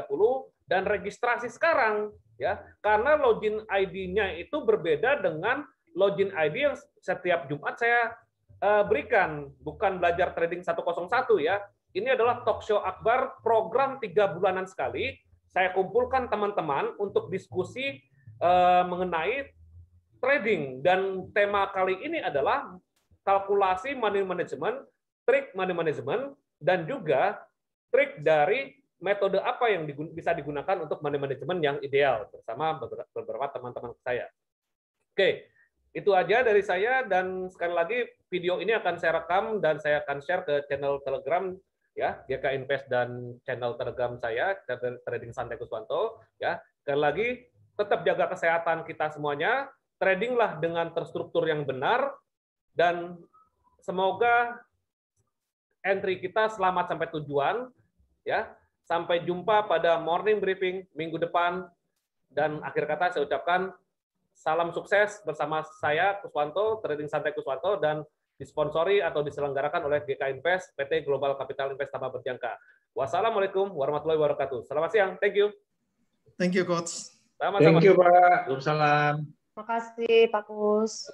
dan registrasi sekarang ya, karena login ID-nya itu berbeda dengan login ID yang setiap Jumat saya berikan, bukan belajar trading 101 ya. Ini adalah talk show akbar, program 3 bulanan sekali. Saya kumpulkan teman-teman untuk diskusi mengenai trading dan tema kali ini adalah kalkulasi money management, trik money management, dan juga trik dari metode apa yang bisa digunakan untuk money management yang ideal bersama beberapa teman-teman saya. Oke, itu aja dari saya dan sekali lagi video ini akan saya rekam dan saya akan share ke channel Telegram ya, GK Invest dan channel Telegram saya Trading Santai Kuswanto ya. Sekali lagi tetap jaga kesehatan kita semuanya, tradinglah dengan terstruktur yang benar dan semoga entry kita selamat sampai tujuan ya. Sampai jumpa pada morning briefing minggu depan dan akhir kata saya ucapkan salam sukses bersama saya Kuswanto, Trading Santai Kuswanto dan disponsori atau diselenggarakan oleh GK Invest, PT Global Capital Invest Tanpa Berjangka. Wassalamualaikum warahmatullahi wabarakatuh. Selamat siang. Thank you. Thank you, Coach. Sama-sama. Thank you, Pak. Waalaikumsalam. Terima kasih, Pak Kus.